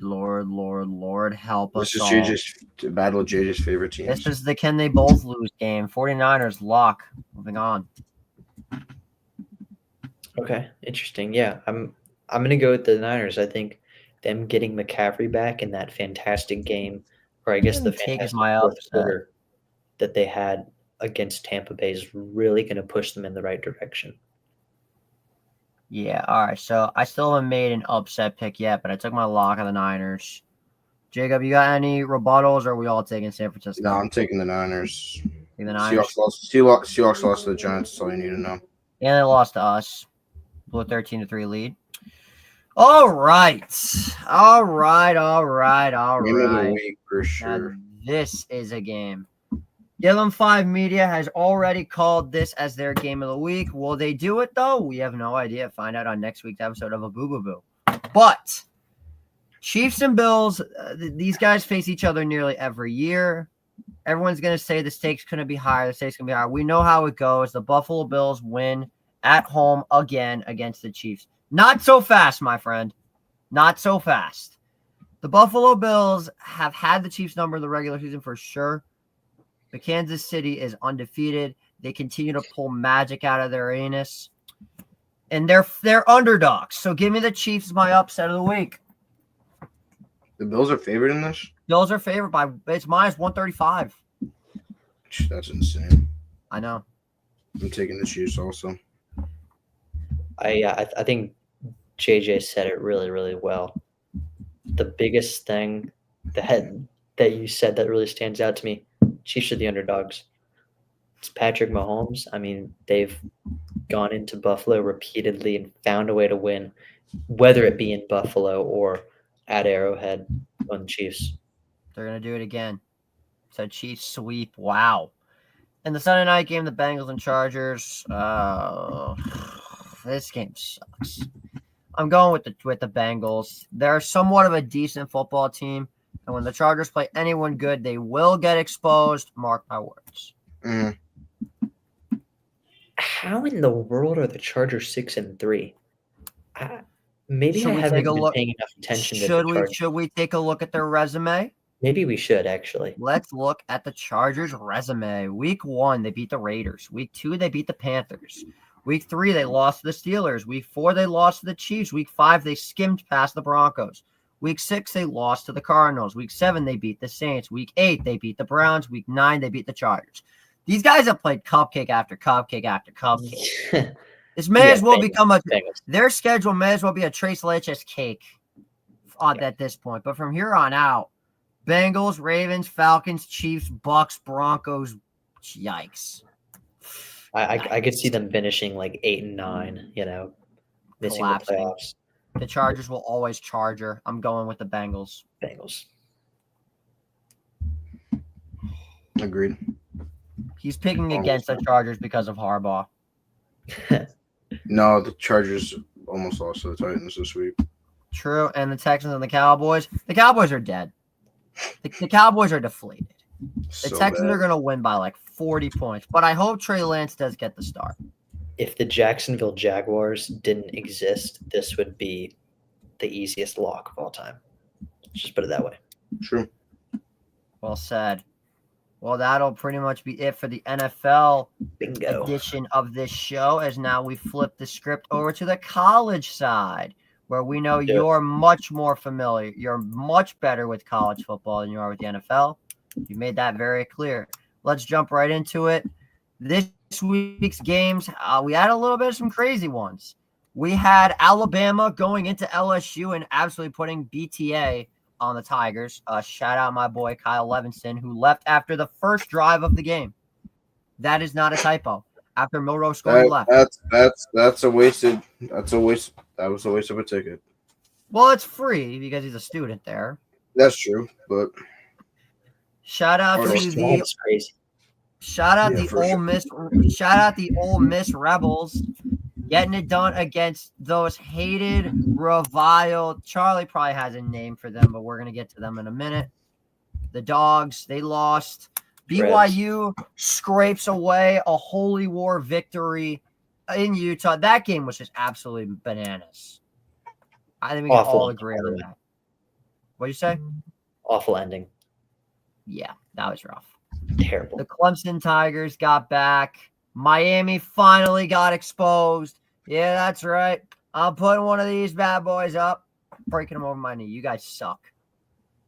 Lord, help us This all. is JJ's battle of JJ's favorite teams. This is the can they both lose game. 49ers lock. Moving on. Okay, interesting. Yeah, I'm going to go with the Niners. I think them getting McCaffrey back in that fantastic game, or I guess the Take is fantastic my fourth upset. quarter that they had against Tampa Bay is really going to push them in the right direction. Yeah, all right. So I still haven't made an upset pick yet, but I took my lock on the Niners. Jacob, you got any rebuttals, or are we all taking San Francisco? No, I'm taking the Niners. Taking the Niners. Seahawks lost to the Giants. That's all you need to know. And they lost to us. Blew a 13-3 lead. All right. Game of the week for Now, sure. this is a game. Dylan 5 Media has already called this as their game of the week. Will they do it, though? We have no idea. Find out on next week's episode of A Boo Boo Boo. But Chiefs and Bills, these guys face each other nearly every year. Everyone's going to say the stakes couldn't be higher. The stakes can be higher. We know how it goes. The Buffalo Bills win at home again against the Chiefs. Not so fast, my friend. Not so fast. The Buffalo Bills have had the Chiefs number in the regular season for sure. But Kansas City is undefeated. They continue to pull magic out of their anus. And they're underdogs. So give me the Chiefs as my upset of the week. The Bills are favored in this? Bills are favored by it's minus 135. That's insane. I know. I'm taking the Chiefs also. I think JJ said it really, really well. The biggest thing that you said that really stands out to me, Chiefs are the underdogs. It's Patrick Mahomes. I mean, they've gone into Buffalo repeatedly and found a way to win, whether it be in Buffalo or at Arrowhead on the Chiefs. They're going to do it again. So Chiefs sweep. Wow. In the Sunday night game, the Bengals and Chargers. This game sucks. I'm going with the Bengals. They're somewhat of a decent football team, and when the Chargers play anyone good, they will get exposed. Mark my words. Mm. How in the world are the Chargers 6-3? Maybe Should I we haven't take a been look? paying enough attention to the Chargers. Should we take a look at their resume? Maybe we should actually. Let's look at the Chargers' resume. Week 1, they beat the Raiders. Week 2, they beat the Panthers. Week 3, they lost to the Steelers. Week 4, they lost to the Chiefs. Week 5, they skimmed past the Broncos. Week 6, they lost to the Cardinals. Week 7, they beat the Saints. Week 8, they beat the Browns. Week 9, they beat the Chargers. These guys have played cupcake after cupcake after cupcake. This may as well become their schedule may as well be a Trace Letch's cake at this point. But from here on out, Bengals, Ravens, Falcons, Chiefs, Bucks, Broncos. Yikes. I could see them finishing like 8-9, missing Collapsing. the playoffs. The Chargers will always charger. I'm going with the Bengals. Agreed. He's picking against the Chargers because of Harbaugh. No, the Chargers almost lost to the Titans this week. True, and the Texans and the Cowboys. The Cowboys are dead. The Cowboys are deflated. The Texans are going to win by like 40 points, but I hope Trey Lance does get the start. If the Jacksonville Jaguars didn't exist, this would be the easiest lock of all time. Let's just put it that way. True. Well said. Well, that'll pretty much be it for the NFL Bingo. edition of this show, as now we flip the script over to the college side, where we know you're much more familiar. You're much better with college football than you are with the NFL. You made that very clear. Let's jump right into it. This week's games, we had a little bit of some crazy ones. We had Alabama going into LSU and absolutely putting BTA on the Tigers. Shout out my boy Kyle Levinson, who left after the first drive of the game. That is not a typo. After Milroe scored, he left. That's a wasted. That was a waste of a ticket. Well, it's free because he's a student there. That's true, but shout out to the crazy. Shout out the Ole Miss. Shout out the Ole Miss Rebels. Getting it done against those hated, reviled. Charlie probably has a name for them, but we're going to get to them in a minute. The Dogs, they lost. BYU scrapes away a Holy War victory in Utah. That game was just absolutely bananas. I think we can all agree on that. What do you say? Awful ending. Yeah, that was rough. Terrible. The Clemson Tigers got back. Miami finally got exposed. Yeah, that's right. I'm putting one of these bad boys up, breaking them over my knee. You guys suck.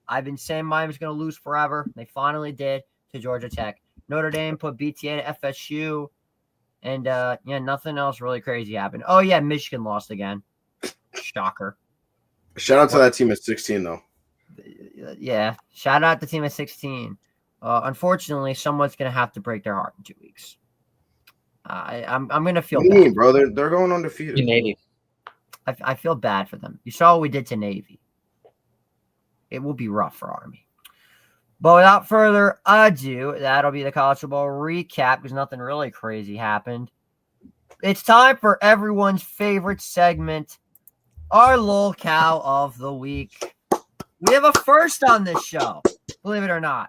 I've been saying Miami's going to lose forever. They finally did to Georgia Tech. Notre Dame put BTA to FSU. And, nothing else really crazy happened. Oh, yeah, Michigan lost again. Shocker. Shout out to that team at 16, though. Yeah, shout out to the team at 16. Unfortunately, someone's going to have to break their heart in 2 weeks. I'm going to feel bad. Bro, they're going undefeated. Navy. I feel bad for them. You saw what we did to Navy. It will be rough for Army. But without further ado, that'll be the college football recap because nothing really crazy happened. It's time for everyone's favorite segment, our lol cow of the week. We have a first on this show, believe it or not.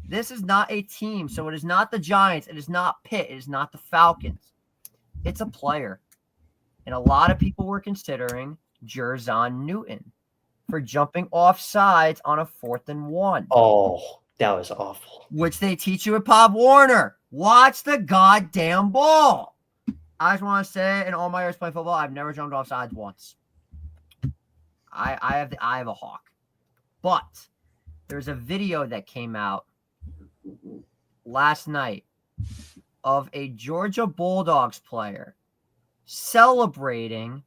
This is not a team, so it is not the Giants. It is not Pitt. It is not the Falcons. It's a player. And a lot of people were considering Jerzon Newton for jumping off sides on a 4th and 1. Oh, that was awful. Which they teach you at Pop Warner. Watch the goddamn ball. I just want to say, in all my years playing football, I've never jumped off sides once. I have the eye of a hawk. But there's a video that came out last night of a Georgia Bulldogs player celebrating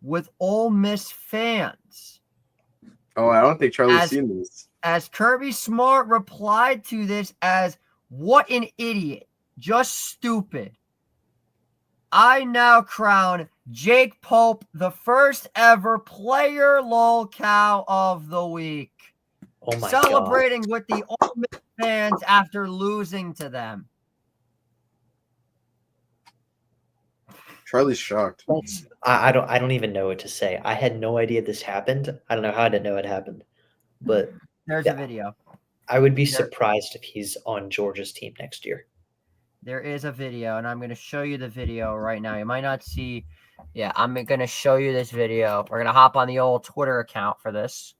with Ole Miss fans. Oh, I don't think Charlie's seen this. As Kirby Smart replied to this as, "What an idiot. just stupid. I now crown Jake Pope the first ever player lolcow of the week. Oh my Celebrating with the Ole Miss fans after losing to them. Charlie's shocked. God. I don't even know what to say. I had no idea this happened. I don't know how I didn't know it happened. But There's yeah. a video. I would be surprised if he's on Georgia's team next year. There is a video, and I'm going to show you the video right now. You might not see. Yeah, I'm going to show you this video. We're going to hop on the old Twitter account for this.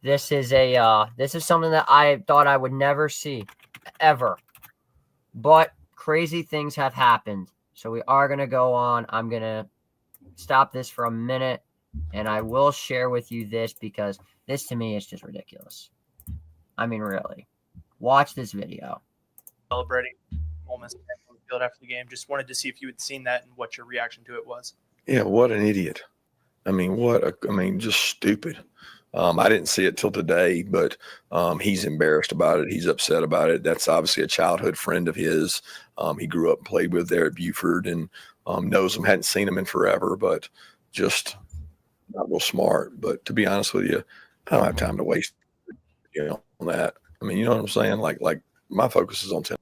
This is something that I thought I would never see, ever. But crazy things have happened. So we are going to go on. I'm going to stop this for a minute, and I will share with you this because this to me is just ridiculous. I mean, really. Watch this video. Celebrating Ole Miss on the field after the game. Just wanted to see if you had seen that and what your reaction to it was. Yeah, what an idiot. I mean, just stupid. I didn't see it till today, but he's embarrassed about it. He's upset about it. That's obviously a childhood friend of his. He grew up and played with there at Buford and knows him, hadn't seen him in forever, but just not real smart. But to be honest with you, I don't have time to waste, on that. I mean, you know what I'm saying? Like my focus is on Tennessee.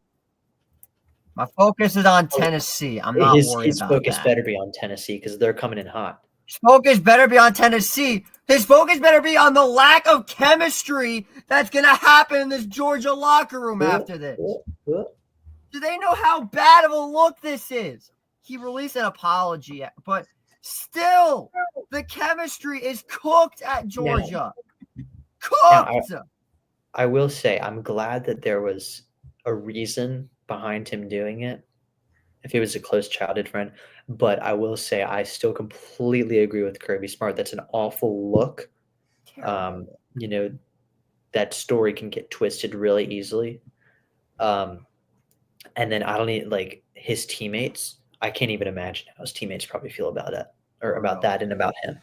My focus is on Tennessee. I'm not worried about His focus that. better be on Tennessee because they're coming in hot. His focus better be on Tennessee. His focus better be on the lack of chemistry that's going to happen in this Georgia locker room after this. Do they know how bad of a look this is? He released an apology, but still, the chemistry is cooked at Georgia. Cooked! I will say I'm glad that there was a reason behind him doing it, if he was a close childhood friend. But I will say I still completely agree with Kirby Smart. That's an awful look. That story can get twisted really easily. And then I don't even like his teammates. I can't even imagine how his teammates probably feel about it or about that and about him.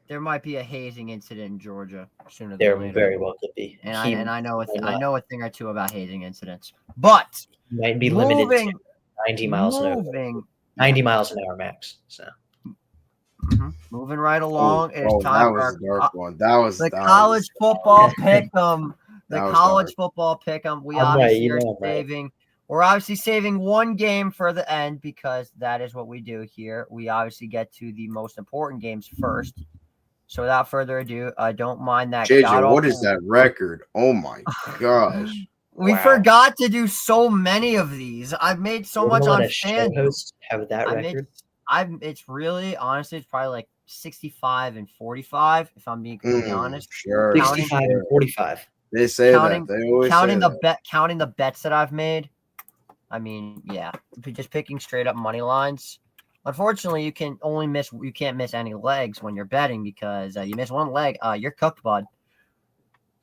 There might be a hazing incident in Georgia sooner There than later. very well could be. And I know a thing or two about hazing incidents. But might be limited to 90 miles an hour. 90 miles an hour max. So moving right along. It's that time was for a dark one. That was the college football pick'em. The That was college dark. football pick'em. We I'm obviously right, are saving. We're obviously saving one game for the end because that is what we do here. We obviously get to the most important games first. So without further ado, don't mind that. JJ, what is that record? Oh my gosh. We forgot to do so many of these. I've made so much on fan. Host have that record. It's really honestly, it's probably like 65 and 45, if I'm being completely honest. Sure. 65 and 45. They say that. They always counting say the counting the bets that I've made. I mean, yeah, just picking straight up money lines. Unfortunately, you can't miss any legs when you're betting because you miss one leg, you're cooked, bud.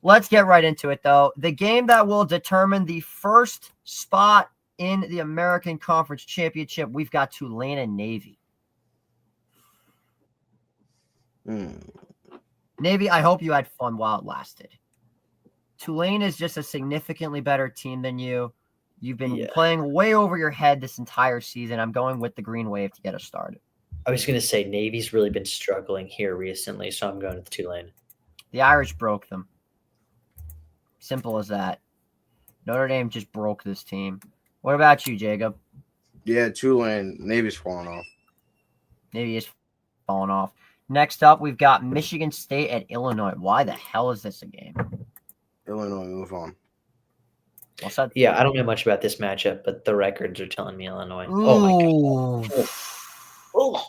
Let's get right into it, though. The game that will determine the first spot in the American Conference Championship, we've got Tulane and Navy. Navy, I hope you had fun while it lasted. Tulane is just a significantly better team than you. You've been playing way over your head this entire season. I'm going with the Green Wave to get us started. I was going to say Navy's really been struggling here recently, so I'm going with Tulane. The Irish broke them. Simple as that. Notre Dame just broke this team. What about you, Jacob? Yeah, Tulane. Navy's falling off. Navy is falling off. Next up, we've got Michigan State at Illinois. Why the hell is this a game? Illinois, move on. What's that? Yeah, I don't know much about this matchup, but the records are telling me Illinois. Ooh. Oh, my God. Oh.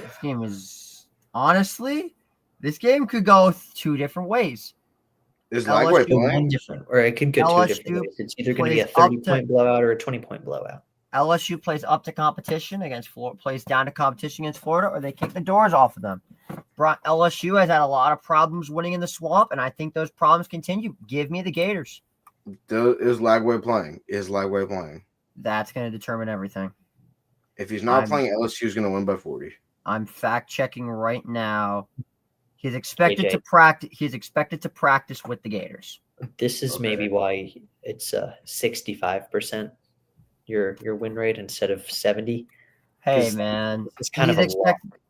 This game is honestly, this game could go two different ways. Is Lagway playing? Different, or it could go two different ways. It's either going to be a 30-point blowout or a 20-point blowout. LSU plays up to competition against Florida, plays down to competition against Florida, or they kick the doors off of them. LSU has had a lot of problems winning in the swamp, and I think those problems continue. Give me the Gators. Is Lagway playing? Is Lagway playing? That's going to determine everything. If he's not playing, LSU is going to win by 40. I'm fact checking right now. He's expected to practice. He's expected to practice with the Gators. This is Okay. maybe why it's 65% your win rate instead of 70. Hey 'Cause man, it's kind he's of a lot. expected.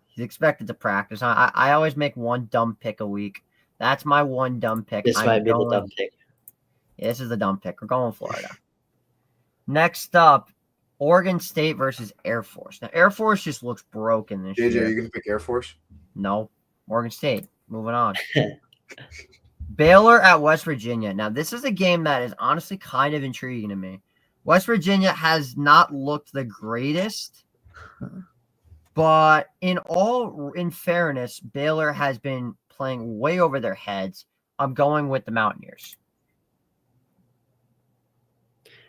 He's expected to practice. I always make one dumb pick a week. That's my one dumb pick. This I'm might be the going- dumb pick. Yeah, this is the dumb pick. We're going Florida. Next up, Oregon State versus Air Force. Now, Air Force just looks broken this JJ, year. are you gonna pick Air Force? No, Oregon State. Moving on. Baylor at West Virginia. Now, this is a game that is honestly kind of intriguing to me. West Virginia has not looked the greatest, but in fairness, Baylor has been playing way over their heads. I'm going with the Mountaineers.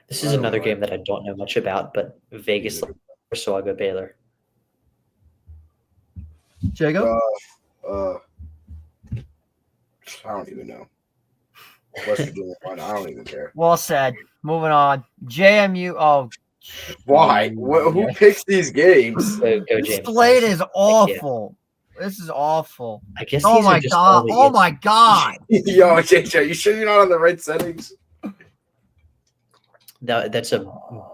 This is I don't another know. game that I don't know much about, but Vegas, so I'll go Baylor. Jacob? I don't even know. West Virginia, I don't even care. Well said. Moving on. JMU. Oh, Why? Who picks these games? Go this James. slate Madison. is awful. This is awful. I guess Oh these are my just all god. the Oh my god. Yo, JJ, you sure you're not on the right settings? That's a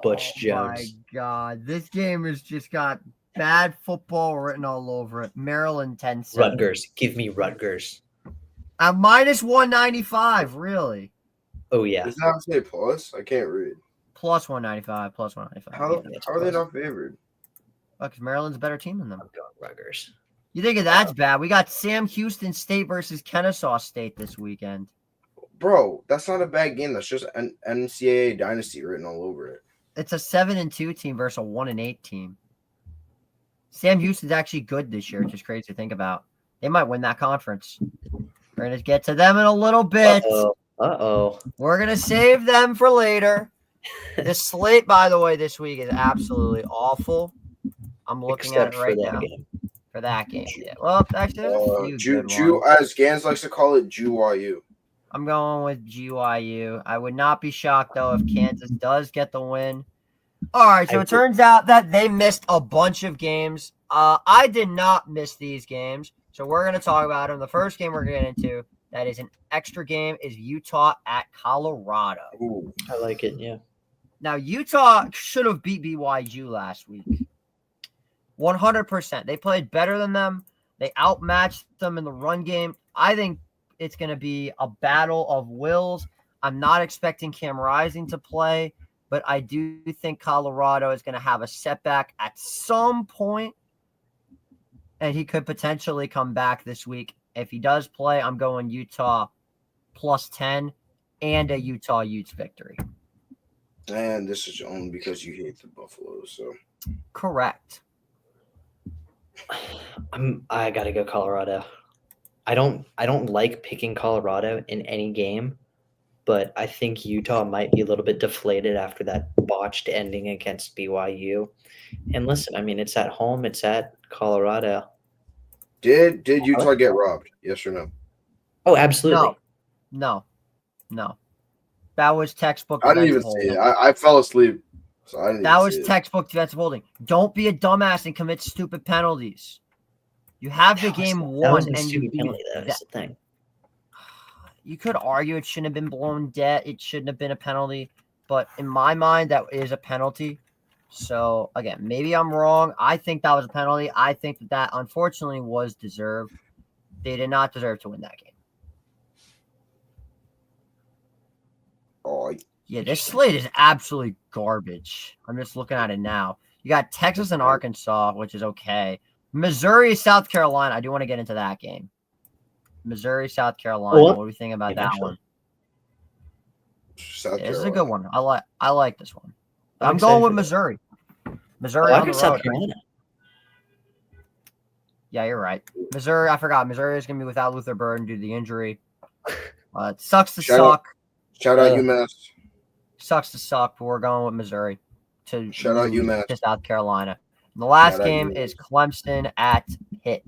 Butch Oh Jones. my god. This game has just got bad football written all over it. Maryland 10-7. Rutgers. Give me Rutgers. At minus 195, really. Oh, yeah. Does that say plus? I can't read. Plus 195, plus 195. How, Yeah, that's how are they plus. not favored? because Maryland's a better team than them. I'm going Rutgers. You think that's bad? We got Sam Houston State versus Kennesaw State this weekend. Bro, that's not a bad game. That's just an NCAA dynasty written all over it. It's a 7-2 team versus a 1-8 team. Sam Houston's actually good this year, which is crazy to think about. They might win that conference. We're going to get to them in a little bit. Uh-oh. We're going to save them for later. The slate, by the way, this week is absolutely awful. I'm looking Except at it right for that now. game. For that game, yeah. Well, actually, there's a few good ones. As Gans likes to call it, GYU. I'm going with GYU. I would not be shocked, though, if Kansas does get the win. All right, so it turns out that they missed a bunch of games. I did not miss these games, so we're going to talk about them. The first game we're going to get into that is an extra game is Utah at Colorado. Ooh. I like it, yeah. Now, Utah should have beat BYU last week. 100%. They played better than them. They outmatched them in the run game. I think it's going to be a battle of wills. I'm not expecting Cam Rising to play, but I do think Colorado is going to have a setback at some point, and he could potentially come back this week. If he does play, I'm going Utah plus 10 and a Utah Utes victory. And this is only because you hate the Buffaloes. So Correct. I gotta go Colorado. I don't like picking Colorado in any game, but I think Utah might be a little bit deflated after that botched ending against BYU. And listen, I mean, it's at home, it's at Colorado. did Utah get robbed? Yes or no? Oh, absolutely. No. That was textbook. I didn't even defensive see it. holding. I fell asleep. So I didn't That even was see it. textbook defensive holding. Don't be a dumbass and commit stupid penalties. You have the That was- game that won, wasn't a and stupid penalty, though. That's the thing. you could argue it shouldn't have been blown dead. It shouldn't have been a penalty, but in my mind, that is a penalty. So again, maybe I'm wrong. I think that was a penalty. I think that unfortunately was deserved. They did not deserve to win that game. Oh, Yeah, this slate is absolutely garbage. I'm just looking at it now. You got Texas and Arkansas, which is okay. Missouri, South Carolina. I do want to get into that game. Missouri, South Carolina. Well, What do we think about that actually. one? South Yeah, this is a Carolina. good one. I like this one. I'm I'm going excited with for this. Missouri. Oh, Missouri I on got the South road. Carolina. Yeah, you're right. Missouri, I forgot. Missouri is going to be without Luther Burden due to the injury. It sucks to Shout out- suck. Shout out Yeah. UMass. Sucks to suck, but we're going with Missouri to Shout out lose UMass. to South Carolina. And the last Shout out game UMass. is Clemson at Pitt.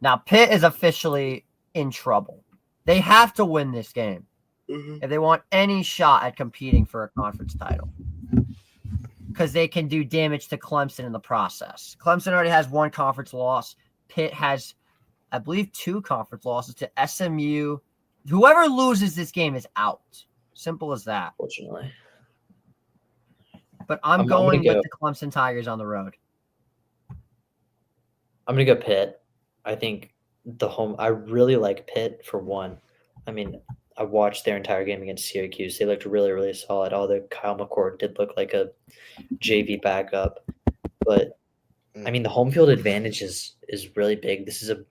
Now, Pitt is officially in trouble. They have to win this game if they want any shot at competing for a conference title, because they can do damage to Clemson in the process. Clemson already has one conference loss. Pitt has, I believe, 2 conference losses to SMU, Whoever loses this game is out. Simple as that. Fortunately, But I'm I'm gonna going go- with the Clemson Tigers on the road. I'm gonna go Pitt. I think I really like Pitt for one. I mean, I watched their entire game against Syracuse. They looked really, really solid. Although Kyle McCord did look like a JV backup, but I mean, the home field advantage is really big. This is a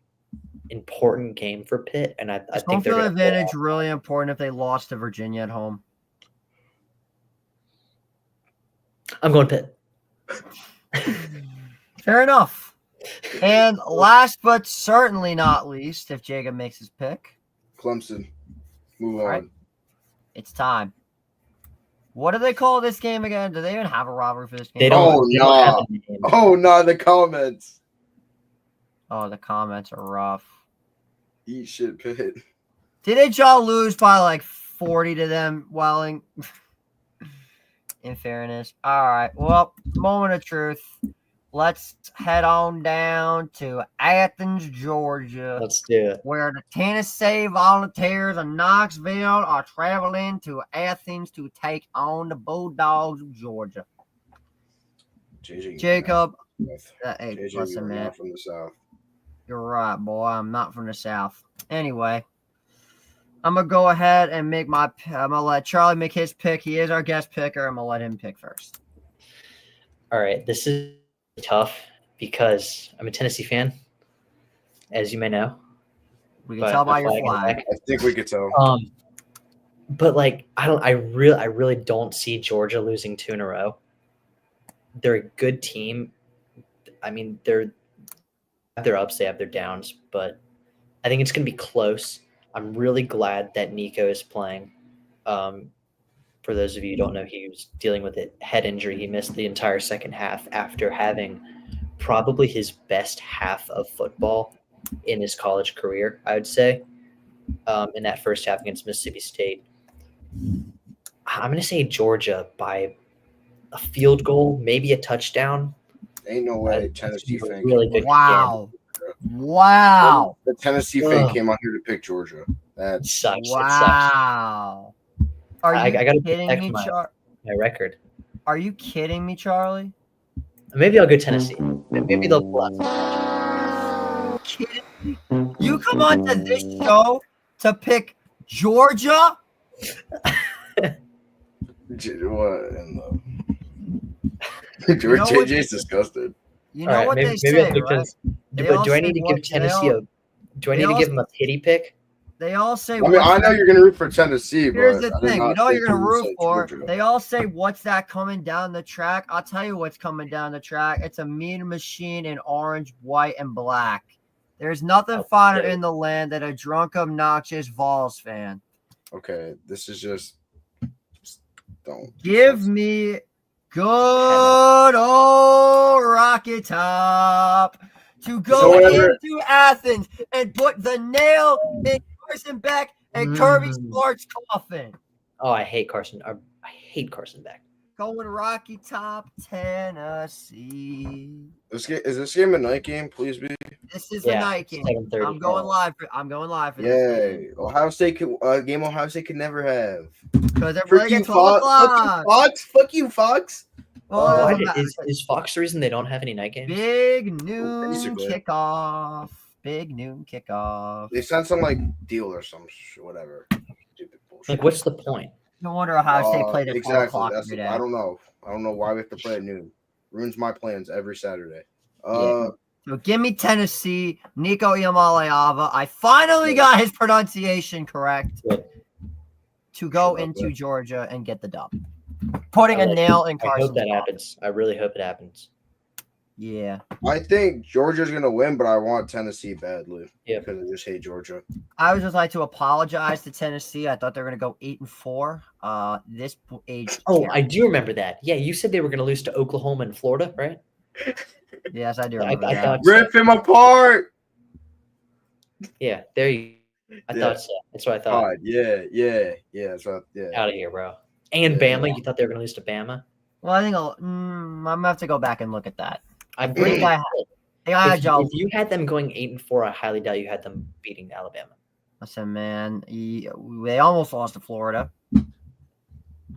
important game for Pitt, and I Is think home they're field going to advantage really important if they lost to Virginia at home? I'm going Pitt. Fair enough. And last but certainly not least, if Jacob makes his pick, Clemson. Move on. right. It's time. What do they call this game again? Do they even have a rivalry for this game? They don't. Oh, they don't have no. a name. Oh no, the comments. Oh, the comments are rough. Eat shit, Pitt. Didn't y'all lose by like 40 to them, Welling? In fairness. All right. Well, moment of truth. Let's head on down to Athens, Georgia, Let's do it. where the Tennessee Volunteers of Knoxville are traveling to Athens to take on the Bulldogs of Georgia. JJ, Jacob, North. hey, JJ, listen, you're man. not from the South. You're right, boy. I'm not from the South. Anyway, I'm going to go ahead and I'm going to let Charlie make his pick. He is our guest picker. I'm going to let him pick first. All right, this is tough because I'm a Tennessee fan, as you may know. We can But tell by the your flag flag. is back. I think we could tell. But like I really don't see Georgia losing 2 in a row. They're a good team. I mean, they have their ups, they have their downs, but I think it's going to be close. I'm really glad that Nico is playing. For those of you who don't know, he was dealing with a head injury. He missed the entire second half after having probably his best half of football in his college career, I would say, in that first half against Mississippi State. I'm going to say Georgia by a field goal, maybe a touchdown. Ain't no way It's Tennessee gonna be a fan. really good Wow. Wow. The Tennessee Ugh. fan came out here to pick Georgia. It That's sucks. It sucks. Wow. Are you I gotta kidding protect me, my record. Are you kidding me, Charlie? Maybe I'll go Tennessee. Maybe they'll pull out. Kidding me? You come on to this show to pick Georgia? what in the George know what- JJ's disgusted. You All know right, what maybe they say, I'll pick right? Tennessee. They But all do I say need to what- give Tennessee a? Do I they need to all give them a pity pick? They all say, I mean, I know you're gonna root for Tennessee, here's but the I did thing. You not know what think you're going to you would root say for? Georgia. They all say, what's that coming down the track? I'll tell you what's coming down the track. It's a mean machine in orange, white, and black. There's nothing finer Okay. in the land than a drunk, obnoxious Vols fan. Okay, this is just don't Give me good old Rocket Top to go So whatever- into Athens and put the nail in Carson Beck and Kirby Mm. Smart's coffin. Oh, I hate Carson. I hate Carson Beck. Going Rocky Top, Tennessee. Is this game a night game? Please be. This is the Yeah, night game. 7:30. I'm going live. I'm going live for this Yay! Ohio State game Ohio State could never have. because they're Frick playing you, at 12 o'clock. Fox! Fuck you, Fox! Well, Oh, it Why doesn't matter. is Fox the reason they don't have any night games? Big noon Basically. kickoff. Big noon kickoff. They sent some like deal or some whatever. Stupid bullshit. Like, what's the point? No wonder Ohio State played at 12 exactly. o'clock That's every day. I don't know. I don't know why we have to play at noon. Ruins my plans every Saturday. Yeah. So give me Tennessee, Nico Iamaleava. I finally Yeah. got his pronunciation correct Yeah. to go Shut up, into man. Georgia and get the dub. Putting a nail in I Carson's hope that coffin. happens. I really hope it happens. Yeah. I think Georgia's gonna win, but I want Tennessee badly. Yeah. Because I just hate Georgia. I would just like to apologize to Tennessee. I thought they were going to go 8-4. This age. Oh, I do remember that. Yeah, you said they were going to lose to Oklahoma and Florida, right? Yes, I do I remember that. thought so. Rip him apart. Yeah, there you. I Yeah. thought so. That's what I thought. God, yeah. That's right. Yeah. Out of here, bro. And Yeah. Bama. You thought they were going to lose to Bama? Well, I think I'm going to have to go back and look at that. I'm I pretty think I had y'all. if you had them going 8-4, I highly doubt you had them beating Alabama. Listen, man, they almost lost to Florida.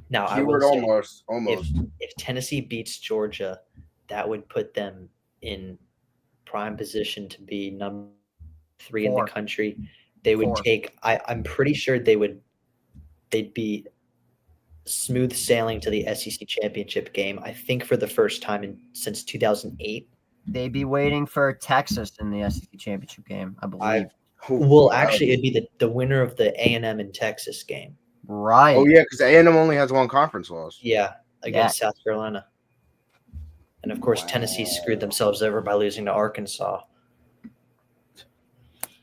Now, I will Keyword say, almost. if Tennessee beats Georgia, that would put them in prime position to be number 3 in the 4. country. They would 4. take. I'm pretty sure they'd be smooth sailing to the SEC championship game. I think for the first time since 2008. They'd be waiting for Texas in the SEC championship game, I believe. Well, actually, it'd be the winner of the A&M and Texas game. Right. Oh yeah, because A&M only has one conference loss. Yeah, against South Carolina. And of course, Tennessee screwed themselves over by losing to Arkansas.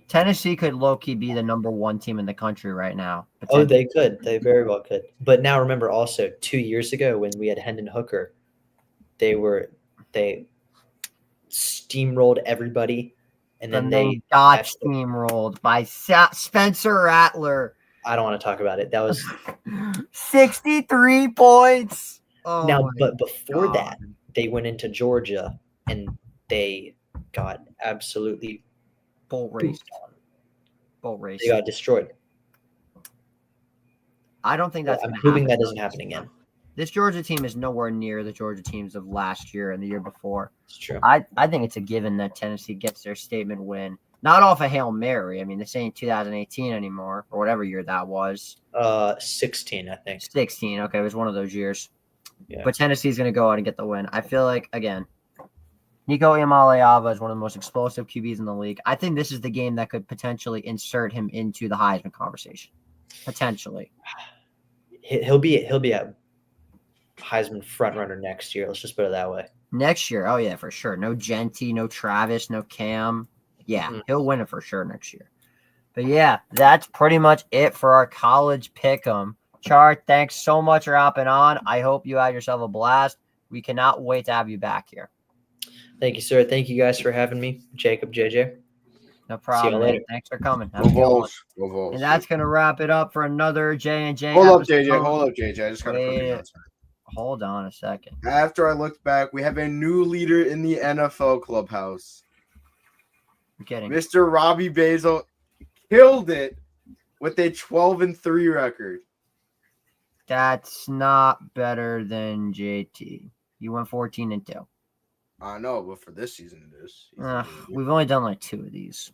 Tennessee could low-key be the number 1 team in the country right now. Oh, they could. They very well could. But now remember also 2 years ago when we had Hendon Hooker, they steamrolled everybody, and then they got steamrolled by Spencer Rattler. I don't want to talk about it. That was 63 points. Oh now, but before God. that, they went into Georgia and they got absolutely Boat race. Boat race. They got destroyed. I don't think that's. I'm hoping that doesn't happen again. This Georgia team is nowhere near the Georgia teams of last year and the year before. It's true. I think it's a given that Tennessee gets their statement win. Not off a Hail Mary. I mean, this ain't 2018 anymore, or whatever year that was. 16, I think. 16. Okay, it was one of those years. Yeah. But Tennessee's going to go out and get the win. I feel like, again, Nico Iamaleava is one of the most explosive QBs in the league. I think this is the game that could potentially insert him into the Heisman conversation. Potentially. He'll be a Heisman frontrunner next year. Let's just put it that way. Next year, oh yeah, for sure. No Genty, no Travis, no Cam. Yeah, he'll win it for sure next year. But yeah, that's pretty much it for our college pick'em. Char, thanks so much for hopping on. I hope you had yourself a blast. We cannot wait to have you back here. Thank you, sir. Thank you guys for having me, Jacob, JJ. No problem. See you later. Thanks for coming. Have Go a good one. Vols. Go Vols. And that's gonna wrap it up for another J&J. Hold up, JJ. Hold up, JJ. I just got to Wait. quick announcement. Hold on a second. After I looked back, we have a new leader in the NFL clubhouse. I'm kidding. Mr. Robbie Basil killed it with a 12-3 record. That's not better than JT. You went 14-2. I know, but for this season it is. We've only done like 2 of these,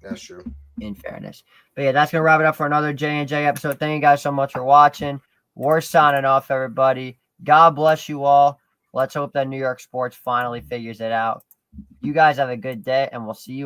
That's true. in fairness. But yeah, that's gonna wrap it up for another J&J episode. Thank you guys so much for watching. We're signing off, everybody. God bless you all. Let's hope that New York sports finally figures it out. You guys have a good day, and we'll see you